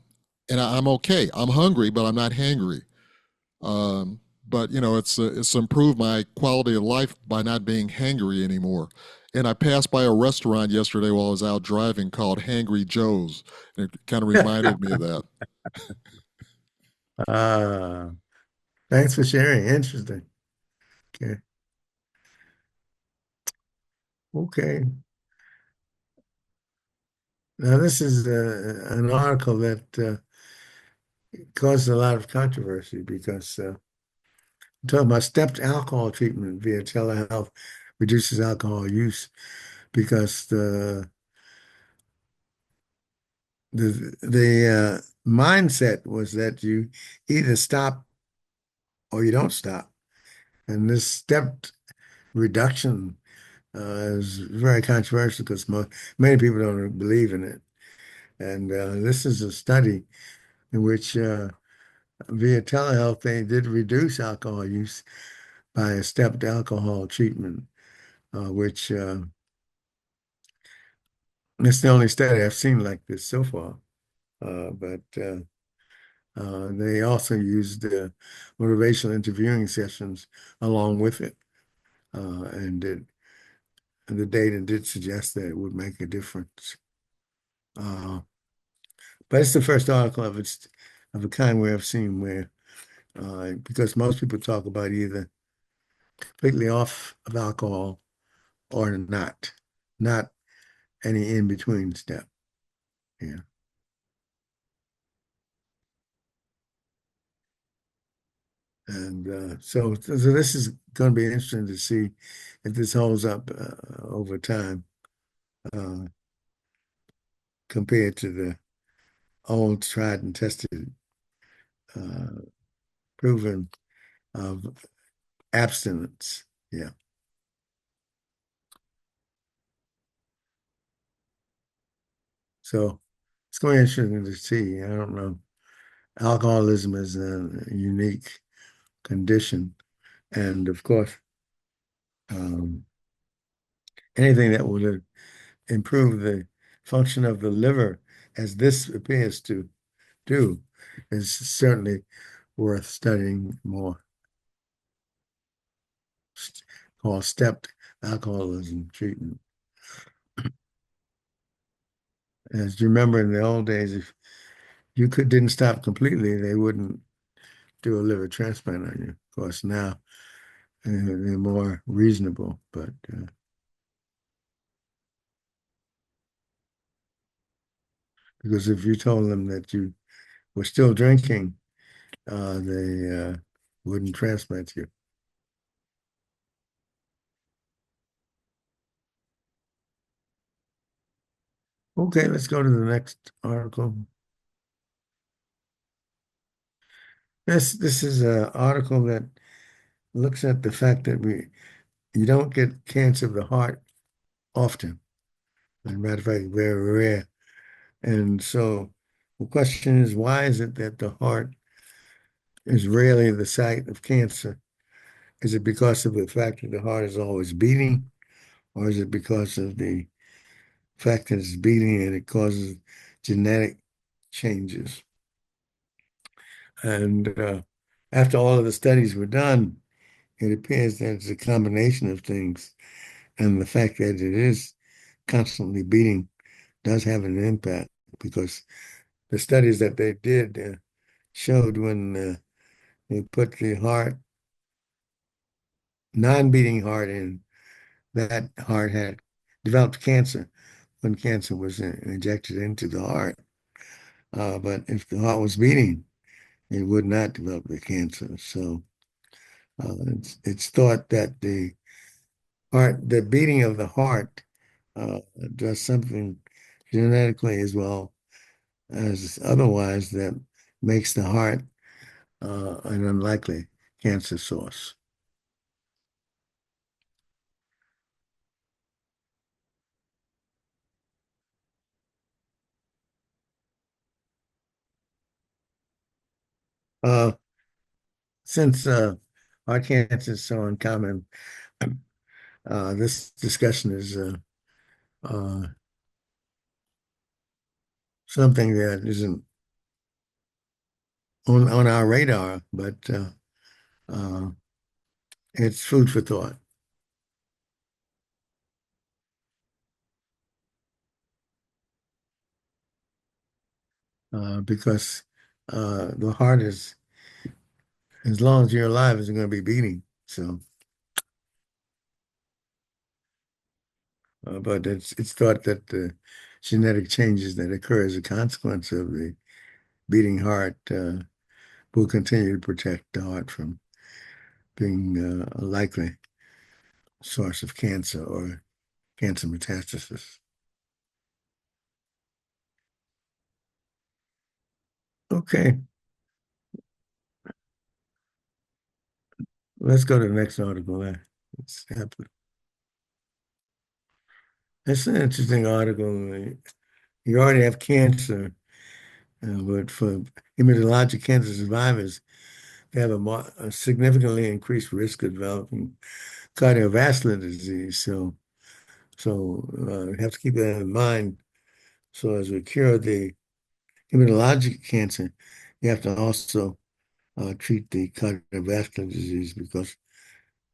and I'm okay. I'm hungry, but I'm not hangry. But it's improved my quality of life by not being hangry anymore. And I passed by a restaurant yesterday while I was out driving called Hangry Joe's, and it kind of reminded me of that. Uh, Thanks for sharing. Interesting. Okay. Okay. Now, this is an article that caused a lot of controversy because I'm talking about stepped alcohol treatment via telehealth reduces alcohol use because the mindset was that you either stop or you don't stop. And this stepped reduction is very controversial because many people don't believe in it. And this is a study in which via telehealth, they did reduce alcohol use by a stepped alcohol treatment, which it's the only study I've seen like this so far. But they also used motivational interviewing sessions along with it, and the data did suggest that it would make a difference. Uh, but it's the first article of a kind where I've seen where because most people talk about either completely off of alcohol or not any in between step. Yeah. And so this is going to be interesting to see if this holds up over time uh, compared to the old tried and tested uh, proven of abstinence. Yeah. So it's going to be interesting to see. I don't know. Alcoholism is a unique condition. And of course, um, anything that would improve the function of the liver, as this appears to do, is certainly worth studying more. Called stepped alcoholism treatment. As you remember in the old days, if you didn't stop completely, they wouldn't do a liver transplant on you. Of course, now they're more reasonable, but because if you told them that you were still drinking, they wouldn't transplant you. Okay, let's go to the next article. This is an article that looks at the fact that you don't get cancer of the heart often. As a matter of fact, very rare. And so the question is, why is it that the heart is rarely the site of cancer? Is it because of the fact that the heart is always beating, or is it because of the fact that it's beating and it causes genetic changes? And after all of the studies were done, it appears that it's a combination of things. And the fact that it is constantly beating does have an impact because the studies that they did showed when they put the non-beating heart in, that heart had developed cancer when cancer was injected into the heart. But if the heart was beating, it would not develop the cancer. So it's thought that the beating of the heart uh, does something genetically as well as otherwise that makes the heart an unlikely cancer source. Uh, since heart cancer is so uncommon, this discussion is uh, something that isn't on our radar, but uh, it's food for thought. Because the heart is, as long as you're alive, is going to be beating. So, but it's thought that the genetic changes that occur as a consequence of the beating heart will continue to protect the heart from being a likely source of cancer or cancer metastasis. Okay, let's go to the next article there. It's an interesting article. You already have cancer, but for hematologic cancer survivors, they have a significantly increased risk of developing cardiovascular disease. So we have to keep that in mind. So as we cure the hematologic cancer, you have to also treat the cardiovascular disease because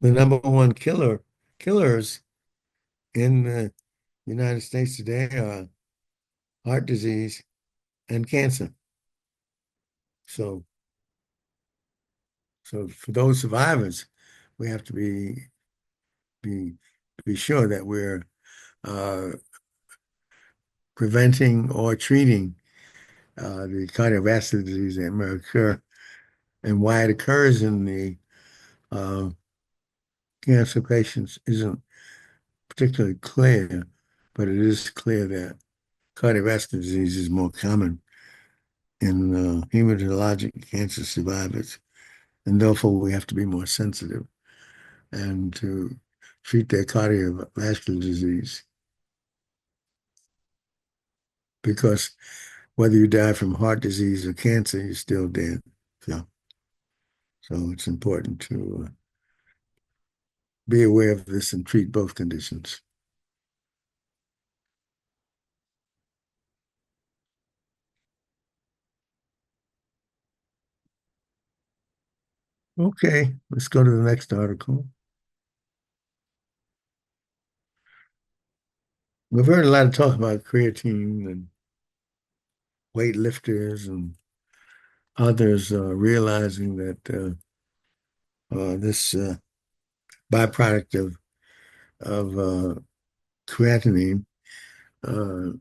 the number one killers in the United States today are heart disease and cancer. So, so for those survivors, we have to be be sure that we're uh, preventing or treating the cardiovascular disease that may occur, and why it occurs in the uh, cancer patients isn't particularly clear, but it is clear that cardiovascular disease is more common in hematologic cancer survivors, and therefore we have to be more sensitive and to treat their cardiovascular disease because whether you die from heart disease or cancer, you're still dead. So, so it's important to be aware of this and treat both conditions. Okay, let's go to the next article. We've heard a lot of talk about creatine and weightlifters and others realizing that this byproduct of creatinine, uh,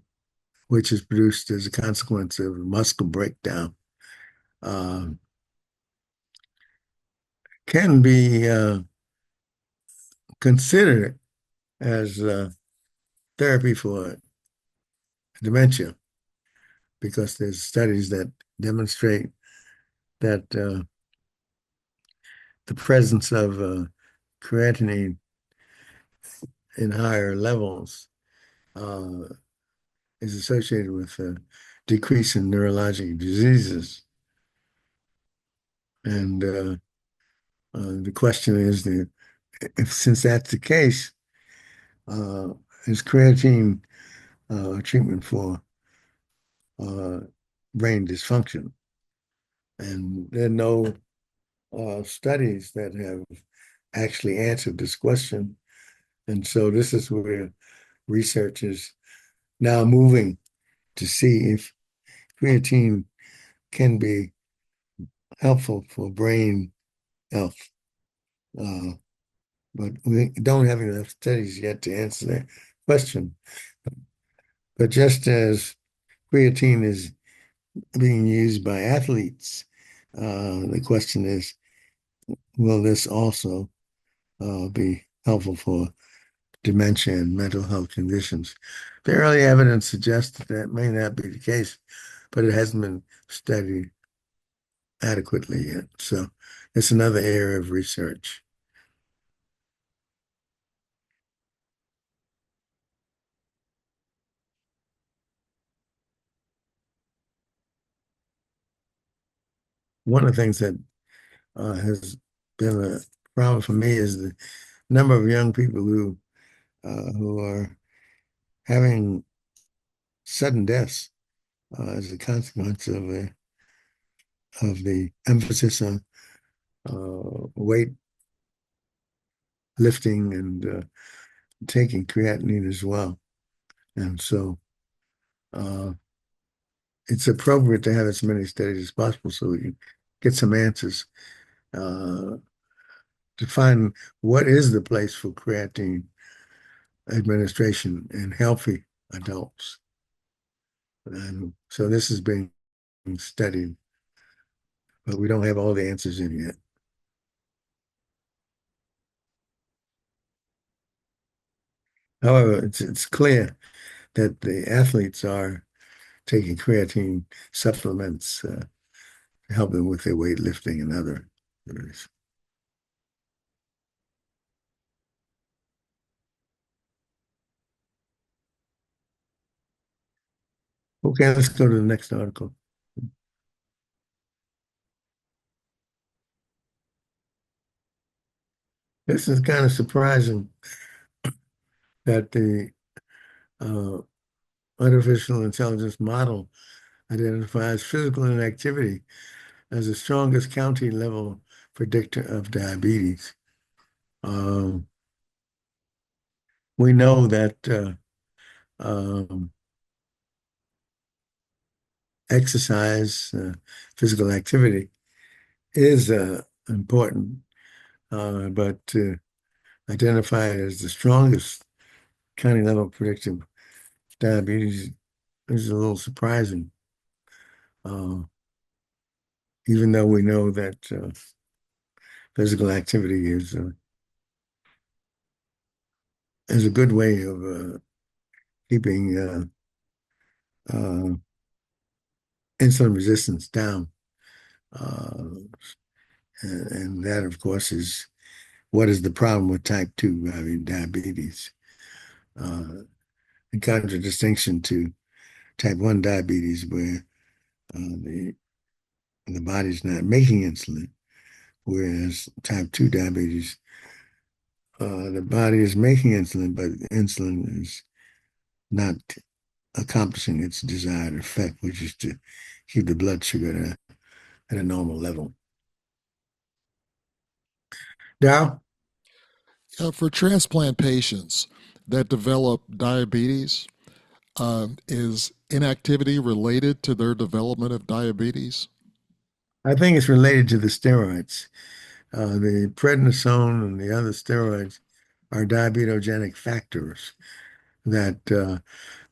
which is produced as a consequence of muscle breakdown, uh, can be considered as therapy for dementia because there's studies that demonstrate that the presence of creatinine in higher levels uh, is associated with a decrease in neurologic diseases. And the question is, if since that's the case, uh, is creatine a treatment for uh, brain dysfunction? And there are no studies that have actually answered this question. And so this is where research is now moving to see if creatine can be helpful for brain health. Uh, but we don't have enough studies yet to answer that question. But just as creatine is being used by athletes, the question is, will this also be helpful for dementia and mental health conditions? The early evidence suggests that that may not be the case, but it hasn't been studied adequately yet. So it's another area of research. One of the things that has been a problem for me is the number of young people who are having sudden deaths as a consequence of the emphasis on weight lifting and taking creatinine as well. And so uh, it's appropriate to have as many studies as possible so we can get some answers uh, to find what is the place for creatine administration in healthy adults. And so this is being studied, but we don't have all the answers in yet. However, it's clear that the athletes are taking creatine supplements to help them with their weightlifting and other activities. Okay, let's go to the next article. This is kind of surprising that the uh, artificial intelligence model identifies physical inactivity as the strongest county level predictor of diabetes. Um, we know that um, exercise, physical activity is important, but to identify it as the strongest county level predictor of diabetes is a little surprising, uh, even though we know that physical activity is a good way of keeping uh, insulin resistance down. Uh, and that, of course, is what is the problem with type 2, I mean, diabetes, in contradistinction to type 1 diabetes, where the body's not making insulin, whereas type 2 diabetes, the body is making insulin, but insulin is not accomplishing its desired effect, which is to keep the blood sugar at a normal level. Darryl? For transplant patients that develop diabetes, is inactivity related to their development of diabetes? I think it's related to the steroids. The prednisone and the other steroids are diabetogenic factors that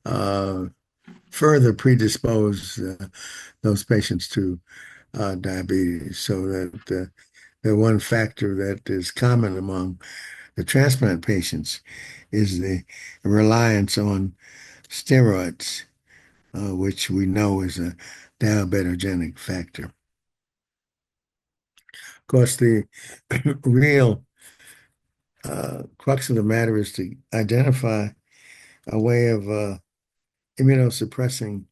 uh, further predispose those patients to diabetes. So that the one factor that is common among the transplant patients is the reliance on steroids, which we know is a diabetogenic factor. Of course, the real crux of the matter is to identify a way of immunosuppressing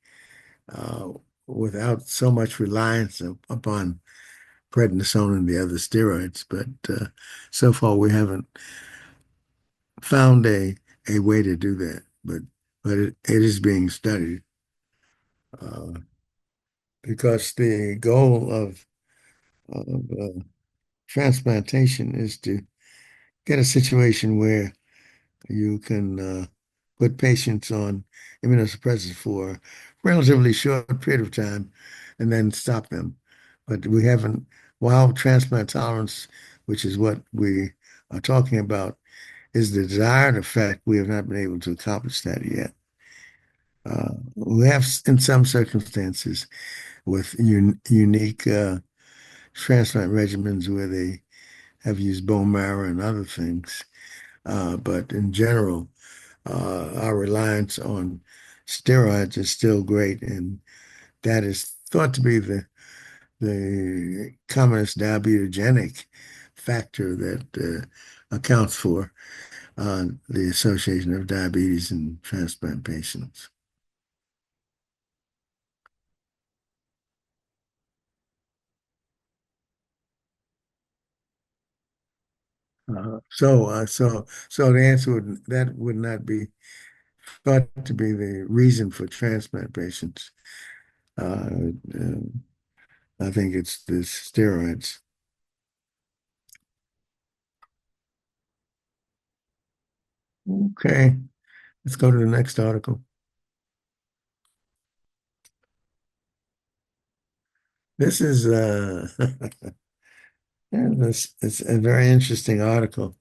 uh, without so much reliance upon prednisone and the other steroids. But so far, we haven't found a way to do that. But it is being studied uh, because the goal of transplantation is to get a situation where you can put patients on immunosuppressants for a relatively short period of time and then stop them. But we haven't, while transplant tolerance, which is what we are talking about, is the desired effect, we have not been able to accomplish that yet. We have, in some circumstances, with unique transplant regimens where they have used bone marrow and other things. But in general, our reliance on steroids is still great, and that is thought to be the commonest diabetogenic factor that accounts for the association of diabetes in transplant patients. So the answer that would not be thought to be the reason for transplant patients. Uh, uh, I think it's the steroids. Okay, let's go to the next article. This is it's a very interesting article.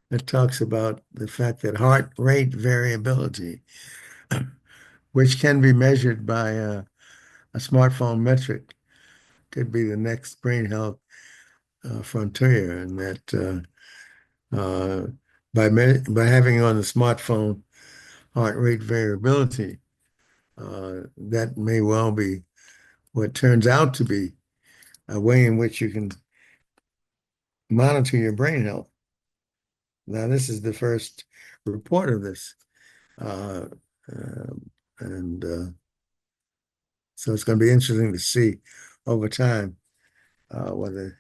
It talks about the fact that heart rate variability, which can be measured by a smartphone metric, could be the next brain health frontier, and that by having on the smartphone heart rate variability, that may well be what turns out to be a way in which you can monitor your brain health. Now, this is the first report of this, uh, and so it's going to be interesting to see over time whether it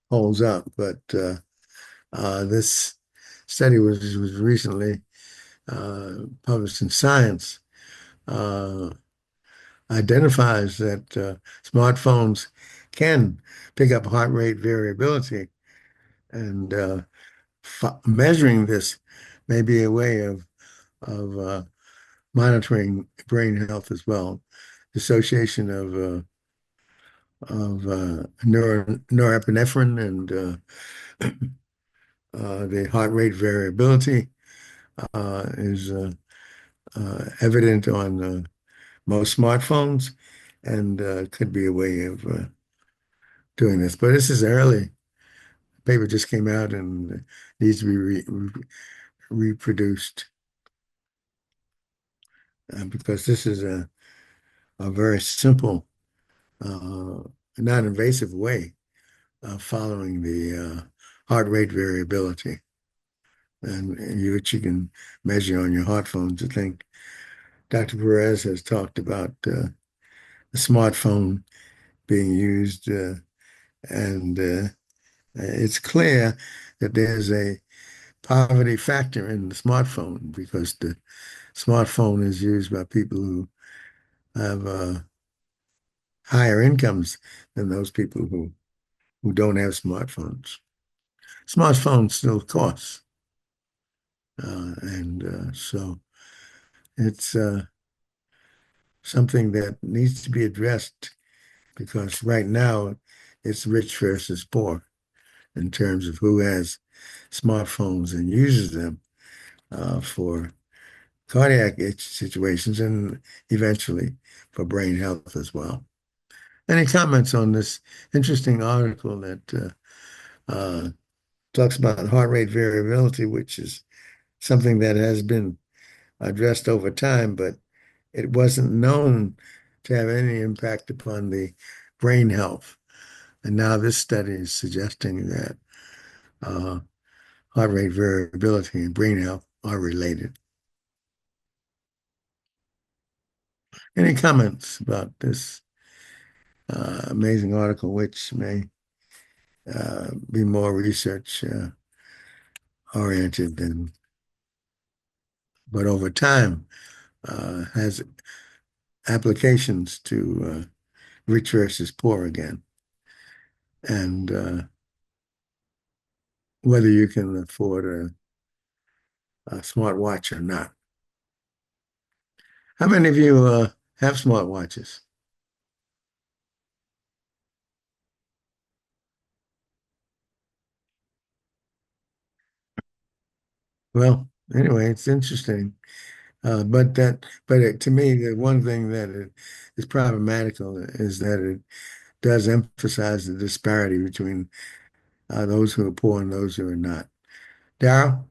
holds up. But This study was recently published in Science, uh, identifies that smartphones can pick up heart rate variability, and measuring this may be a way of monitoring brain health as well. Dissociation of norepinephrine and the heart rate variability is evident on most smartphones, and could be a way of doing this. But this is early. The paper just came out and needs to be reproduced because this is a very simple, uh, non-invasive way of following the heart rate variability, and which you can measure on your heart phones. I think Dr. Perez has talked about the smartphone being used, and it's clear that there's a poverty factor in the smartphone because the smartphone is used by people who have higher incomes than those people who don't have smartphones. Smartphones still cost, and so it's something that needs to be addressed because right now it's rich versus poor in terms of who has smartphones and uses them for cardiac situations and eventually for brain health as well. Any comments on this interesting article that uh, talks about heart rate variability, which is something that has been addressed over time, but it wasn't known to have any impact upon the brain health. And now this study is suggesting that uh, heart rate variability and brain health are related. Any comments about this amazing article, which may be more research oriented than, but over time has applications to rich versus poor again, and whether you can afford a smart watch or not. How many of you have smart watches? Well, anyway, it's interesting. To me, the one thing that is problematical is that it does emphasize the disparity between those who are poor and those who are not. Darryl?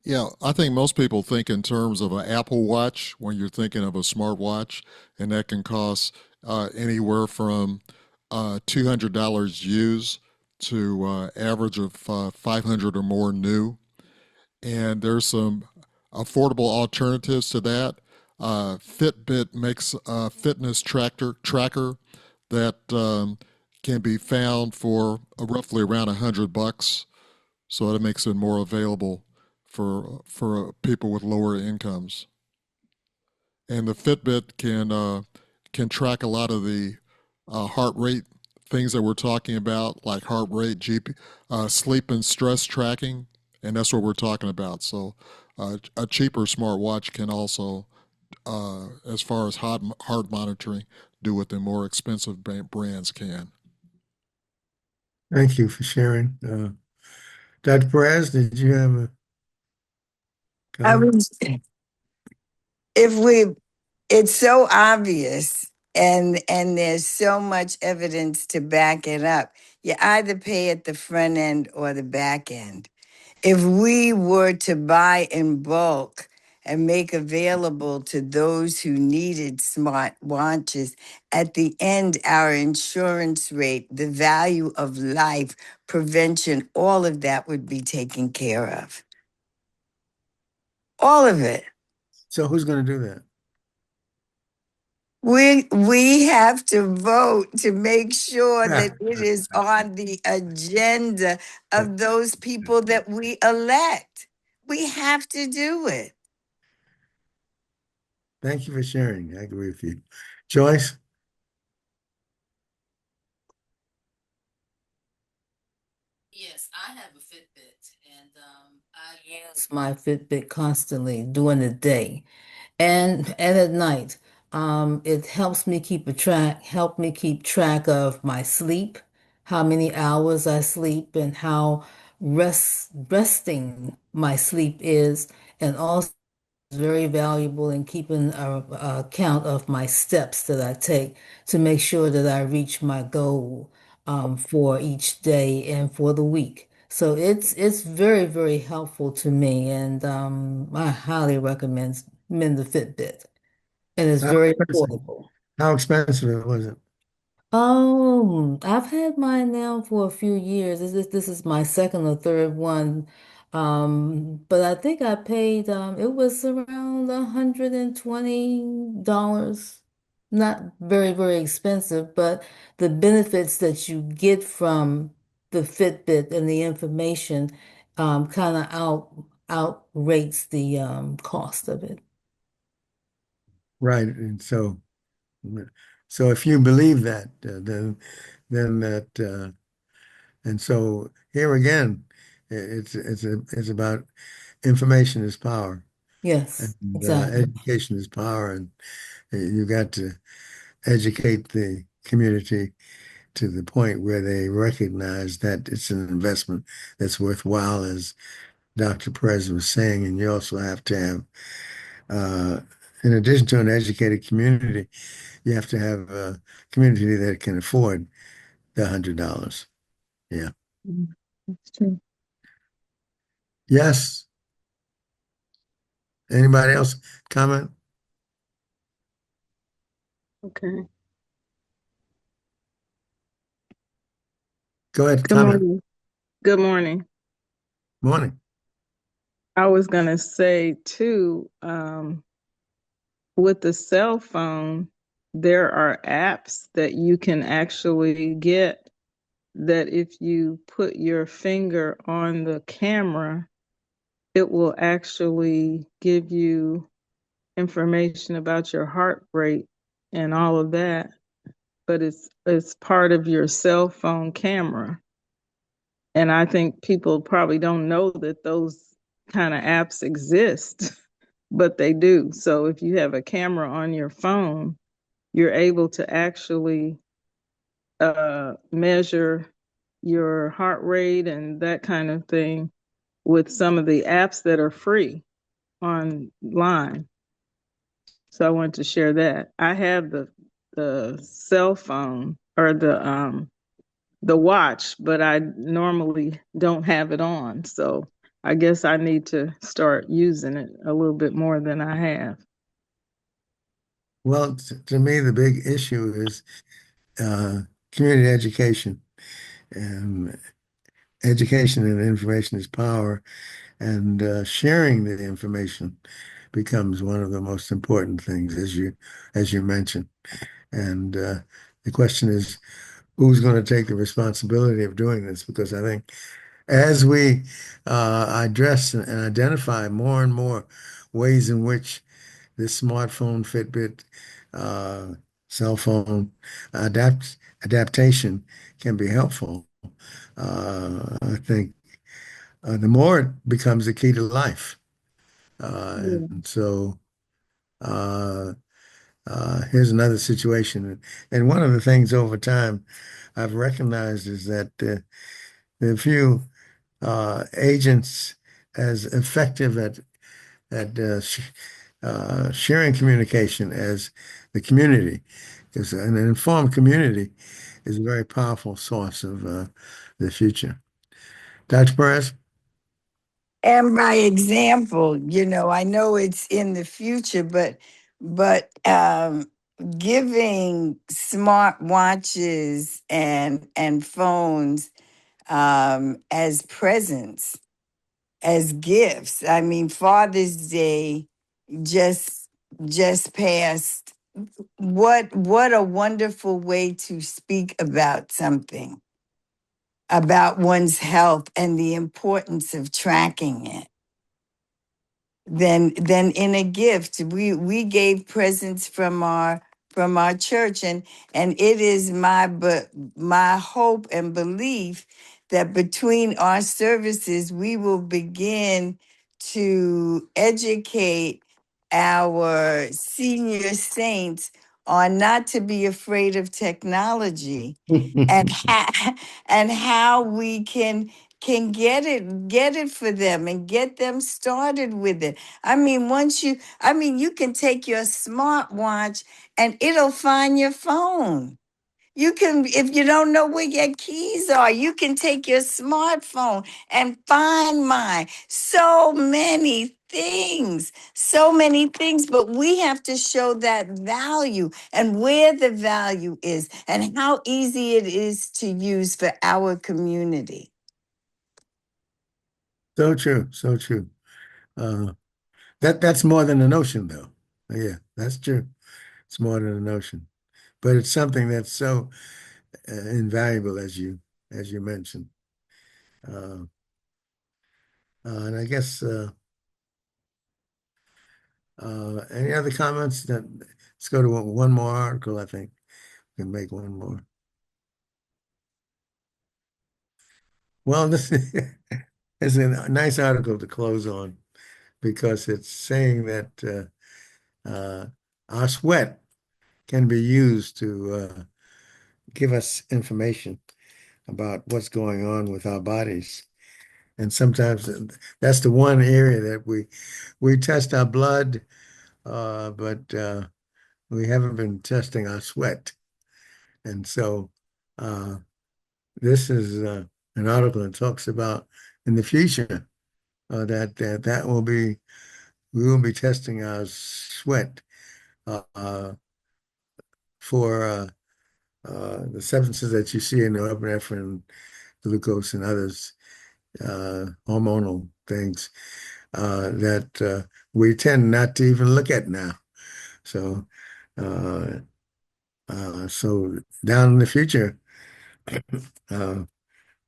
Yeah, I think most people think in terms of an Apple Watch when you're thinking of a smartwatch, and that can cost anywhere from $200 used to average of 500 or more new. And there's some affordable alternatives to that. Fitbit makes a fitness tracker that can be found for roughly around $100, so that makes it more available for people with lower incomes. And the Fitbit can track a lot of the heart rate things that we're talking about, like heart rate, sleep and stress tracking, and that's what we're talking about. So, a cheaper smartwatch can also, as far as heart monitoring, do what the more expensive brands can. Thank you for sharing. Dr. Perez, did you have a I comment? was, if we, it's so obvious and there's so much evidence to back it up. You either pay at the front end or the back end. If we were to buy in bulk and make available to those who needed smart watches, at the end, our insurance rate, the value of life, prevention, all of that would be taken care of. All of it. So who's going to do that? We have to vote to make sure Yeah. that it is on the agenda of those people that we elect. We have to do it. Thank you for sharing. I agree with you. Joyce? Yes, I have a Fitbit, and I use my Fitbit constantly during the day and at night. It helps me help me keep track of my sleep, how many hours I sleep, and how resting my sleep is, and also very valuable in keeping a count of my steps that I take to make sure that I reach my goal for each day and for the week. So it's very, very helpful to me, and I highly recommend the Fitbit, and it's How very expensive, affordable. how expensive was it? I've had mine now for a few years. This is my second or third one. But I think I paid it was around $120. Not very, very expensive, but the benefits that you get from the Fitbit and the information kind of outrates the cost of it. Right. And so if you believe that, then that, and so here again, it's about information is power, Yes, and exactly. education is power, and you got to educate the community to the point where they recognize that it's an investment that's worthwhile, as Dr. Perez was saying. And you also have to have, uh, in addition to an educated community, you have to have a community that can afford the $100. Yeah. Mhm. That's true. Yes. Anybody else comment? Okay. Go ahead, Good comment. morning. Good morning. Morning. I was gonna say too, with the cell phone, there are apps that you can actually get that if you put your finger on the camera, it will actually give you information about your heart rate and all of that. But it's part of your cell phone camera. And I think people probably don't know that those kind of apps exist, but they do. So if you have a camera on your phone, you're able to actually measure your heart rate and that kind of thing with some of the apps that are free online. So I wanted to share that. I have the cell phone or the watch, but I normally don't have it on. So I guess I need to start using it a little bit more than I have. Well, to me, the big issue is uh, community education. And education and information is power, and sharing the information becomes one of the most important things, as you mentioned. And the question is, who's going to take the responsibility of doing this? Because I think as we address and identify more and more ways in which this smartphone, Fitbit, uh, cell phone adaptation can be helpful, I think the more it becomes a key to life. Yeah. And so uh, here's another situation. And one of the things over time I've recognized is that there are few agents as effective at sharing communication as the community, because an informed community is a very powerful source of the future. Dr. Perez? And by example, I know it's in the future, but giving smart watches and phones as presents, as gifts. I mean, Father's Day just just passed what a wonderful way to speak about something, about one's health and the importance of tracking it. Than in a gift. We gave presents from our church, and it is my hope and belief that between our services we will begin to educate our senior saints on not to be afraid of technology, and and how we can get it for them and get them started with it. I mean, you can take your smartwatch and it'll find your phone. You can, if you don't know where your keys are, you can take your smartphone and find mine. So many things, but we have to show that value and where the value is and how easy it is to use for our community. So true, so true. That's more than a notion, though. Yeah, that's true. It's more than a notion, but it's something that's so invaluable, as you mentioned. Uh, and I guess any other comments? Let's go to one more article. I think we can make one more. Well, this is a nice article to close on because it's saying that our sweat can be used to give us information about what's going on with our bodies. And sometimes that's the one area that we test our blood, but we haven't been testing our sweat. And so uh, this is an article that talks about in the future that will be we will be testing our sweat uh, for the substances that you see in the norepinephrine, glucose, and others hormonal things that we tend not to even look at now. So, uh, so down in the future, uh,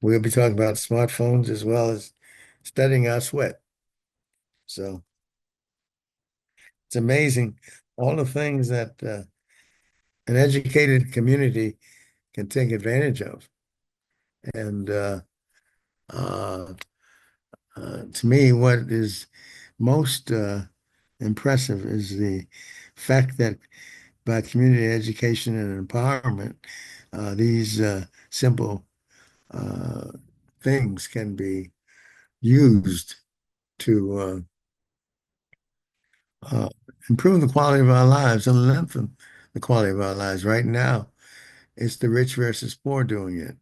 we'll be talking about smartphones as well as studying our sweat. So it's amazing all the things that an educated community can take advantage of. And uh, to me, what is most impressive is the fact that by community education and empowerment, these simple uh, things can be used to improve the quality of our lives and lengthen the quality of our lives. Right now, it's the rich versus poor doing it.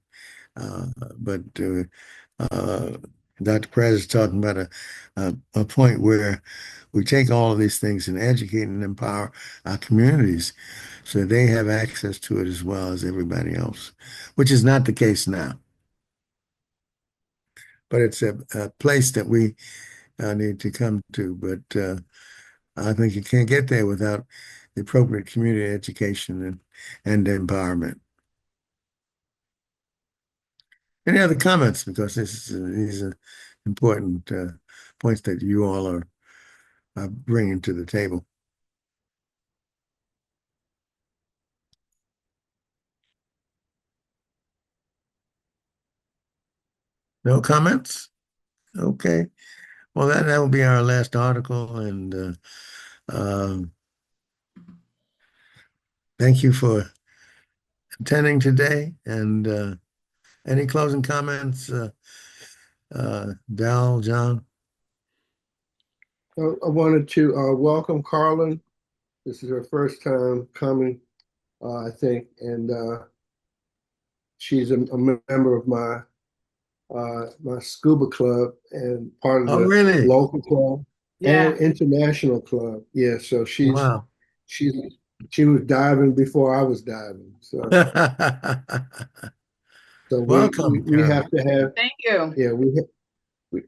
But Dr. Perez is talking about a point where we take all of these things and educate and empower our communities so they have access to it as well as everybody else, which is not the case now. But it's a place that we need to come to. But I think you can't get there without the appropriate community education and empowerment. Any other comments? Because these are important points that you all are bringing to the table. No comments? Okay. Well, that will be our last article, and um, thank you for attending today. And any closing comments, Dal, John? I wanted to welcome Carlin. This is her first time coming, I think, and she's a member of my scuba club and part of Oh, the really? local club and Yeah. international club. Yeah, so Wow. she's she was diving before I was diving. So Welcome, we Carol. have to have Thank you. yeah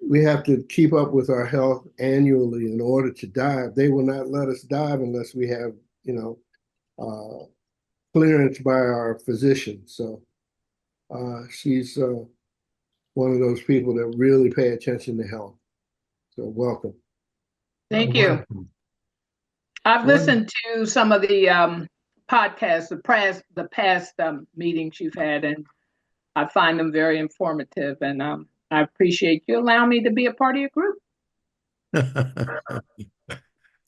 we have to keep up with our health annually in order to dive. They will not let us dive unless we have, you know, clearance by our physician. So she's one of those people that really pay attention to health. So welcome. Thank you. Wonderful. I've listened to some of the podcasts, the past meetings you've had, and I find them very informative. And I appreciate you allowing me to be a part of your group.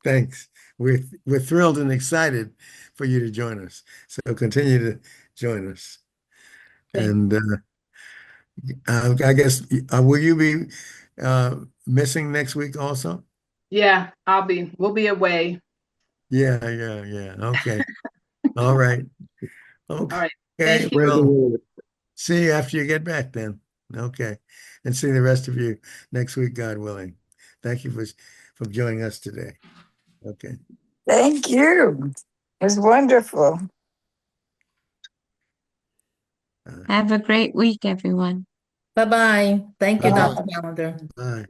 Thanks. We're thrilled and excited for you to join us. So continue to join us. And I guess will you be missing next week also? Yeah, we'll be away. Yeah. Okay. All right. All Okay. right. Thank you. Well, see you after you get back then. Okay. And see the rest of you next week, God willing. Thank you for joining us today. Okay. Thank you. It was wonderful. Have a great week, everyone. Bye-bye. Thank you, Bye-bye. Dr. Callender. Bye.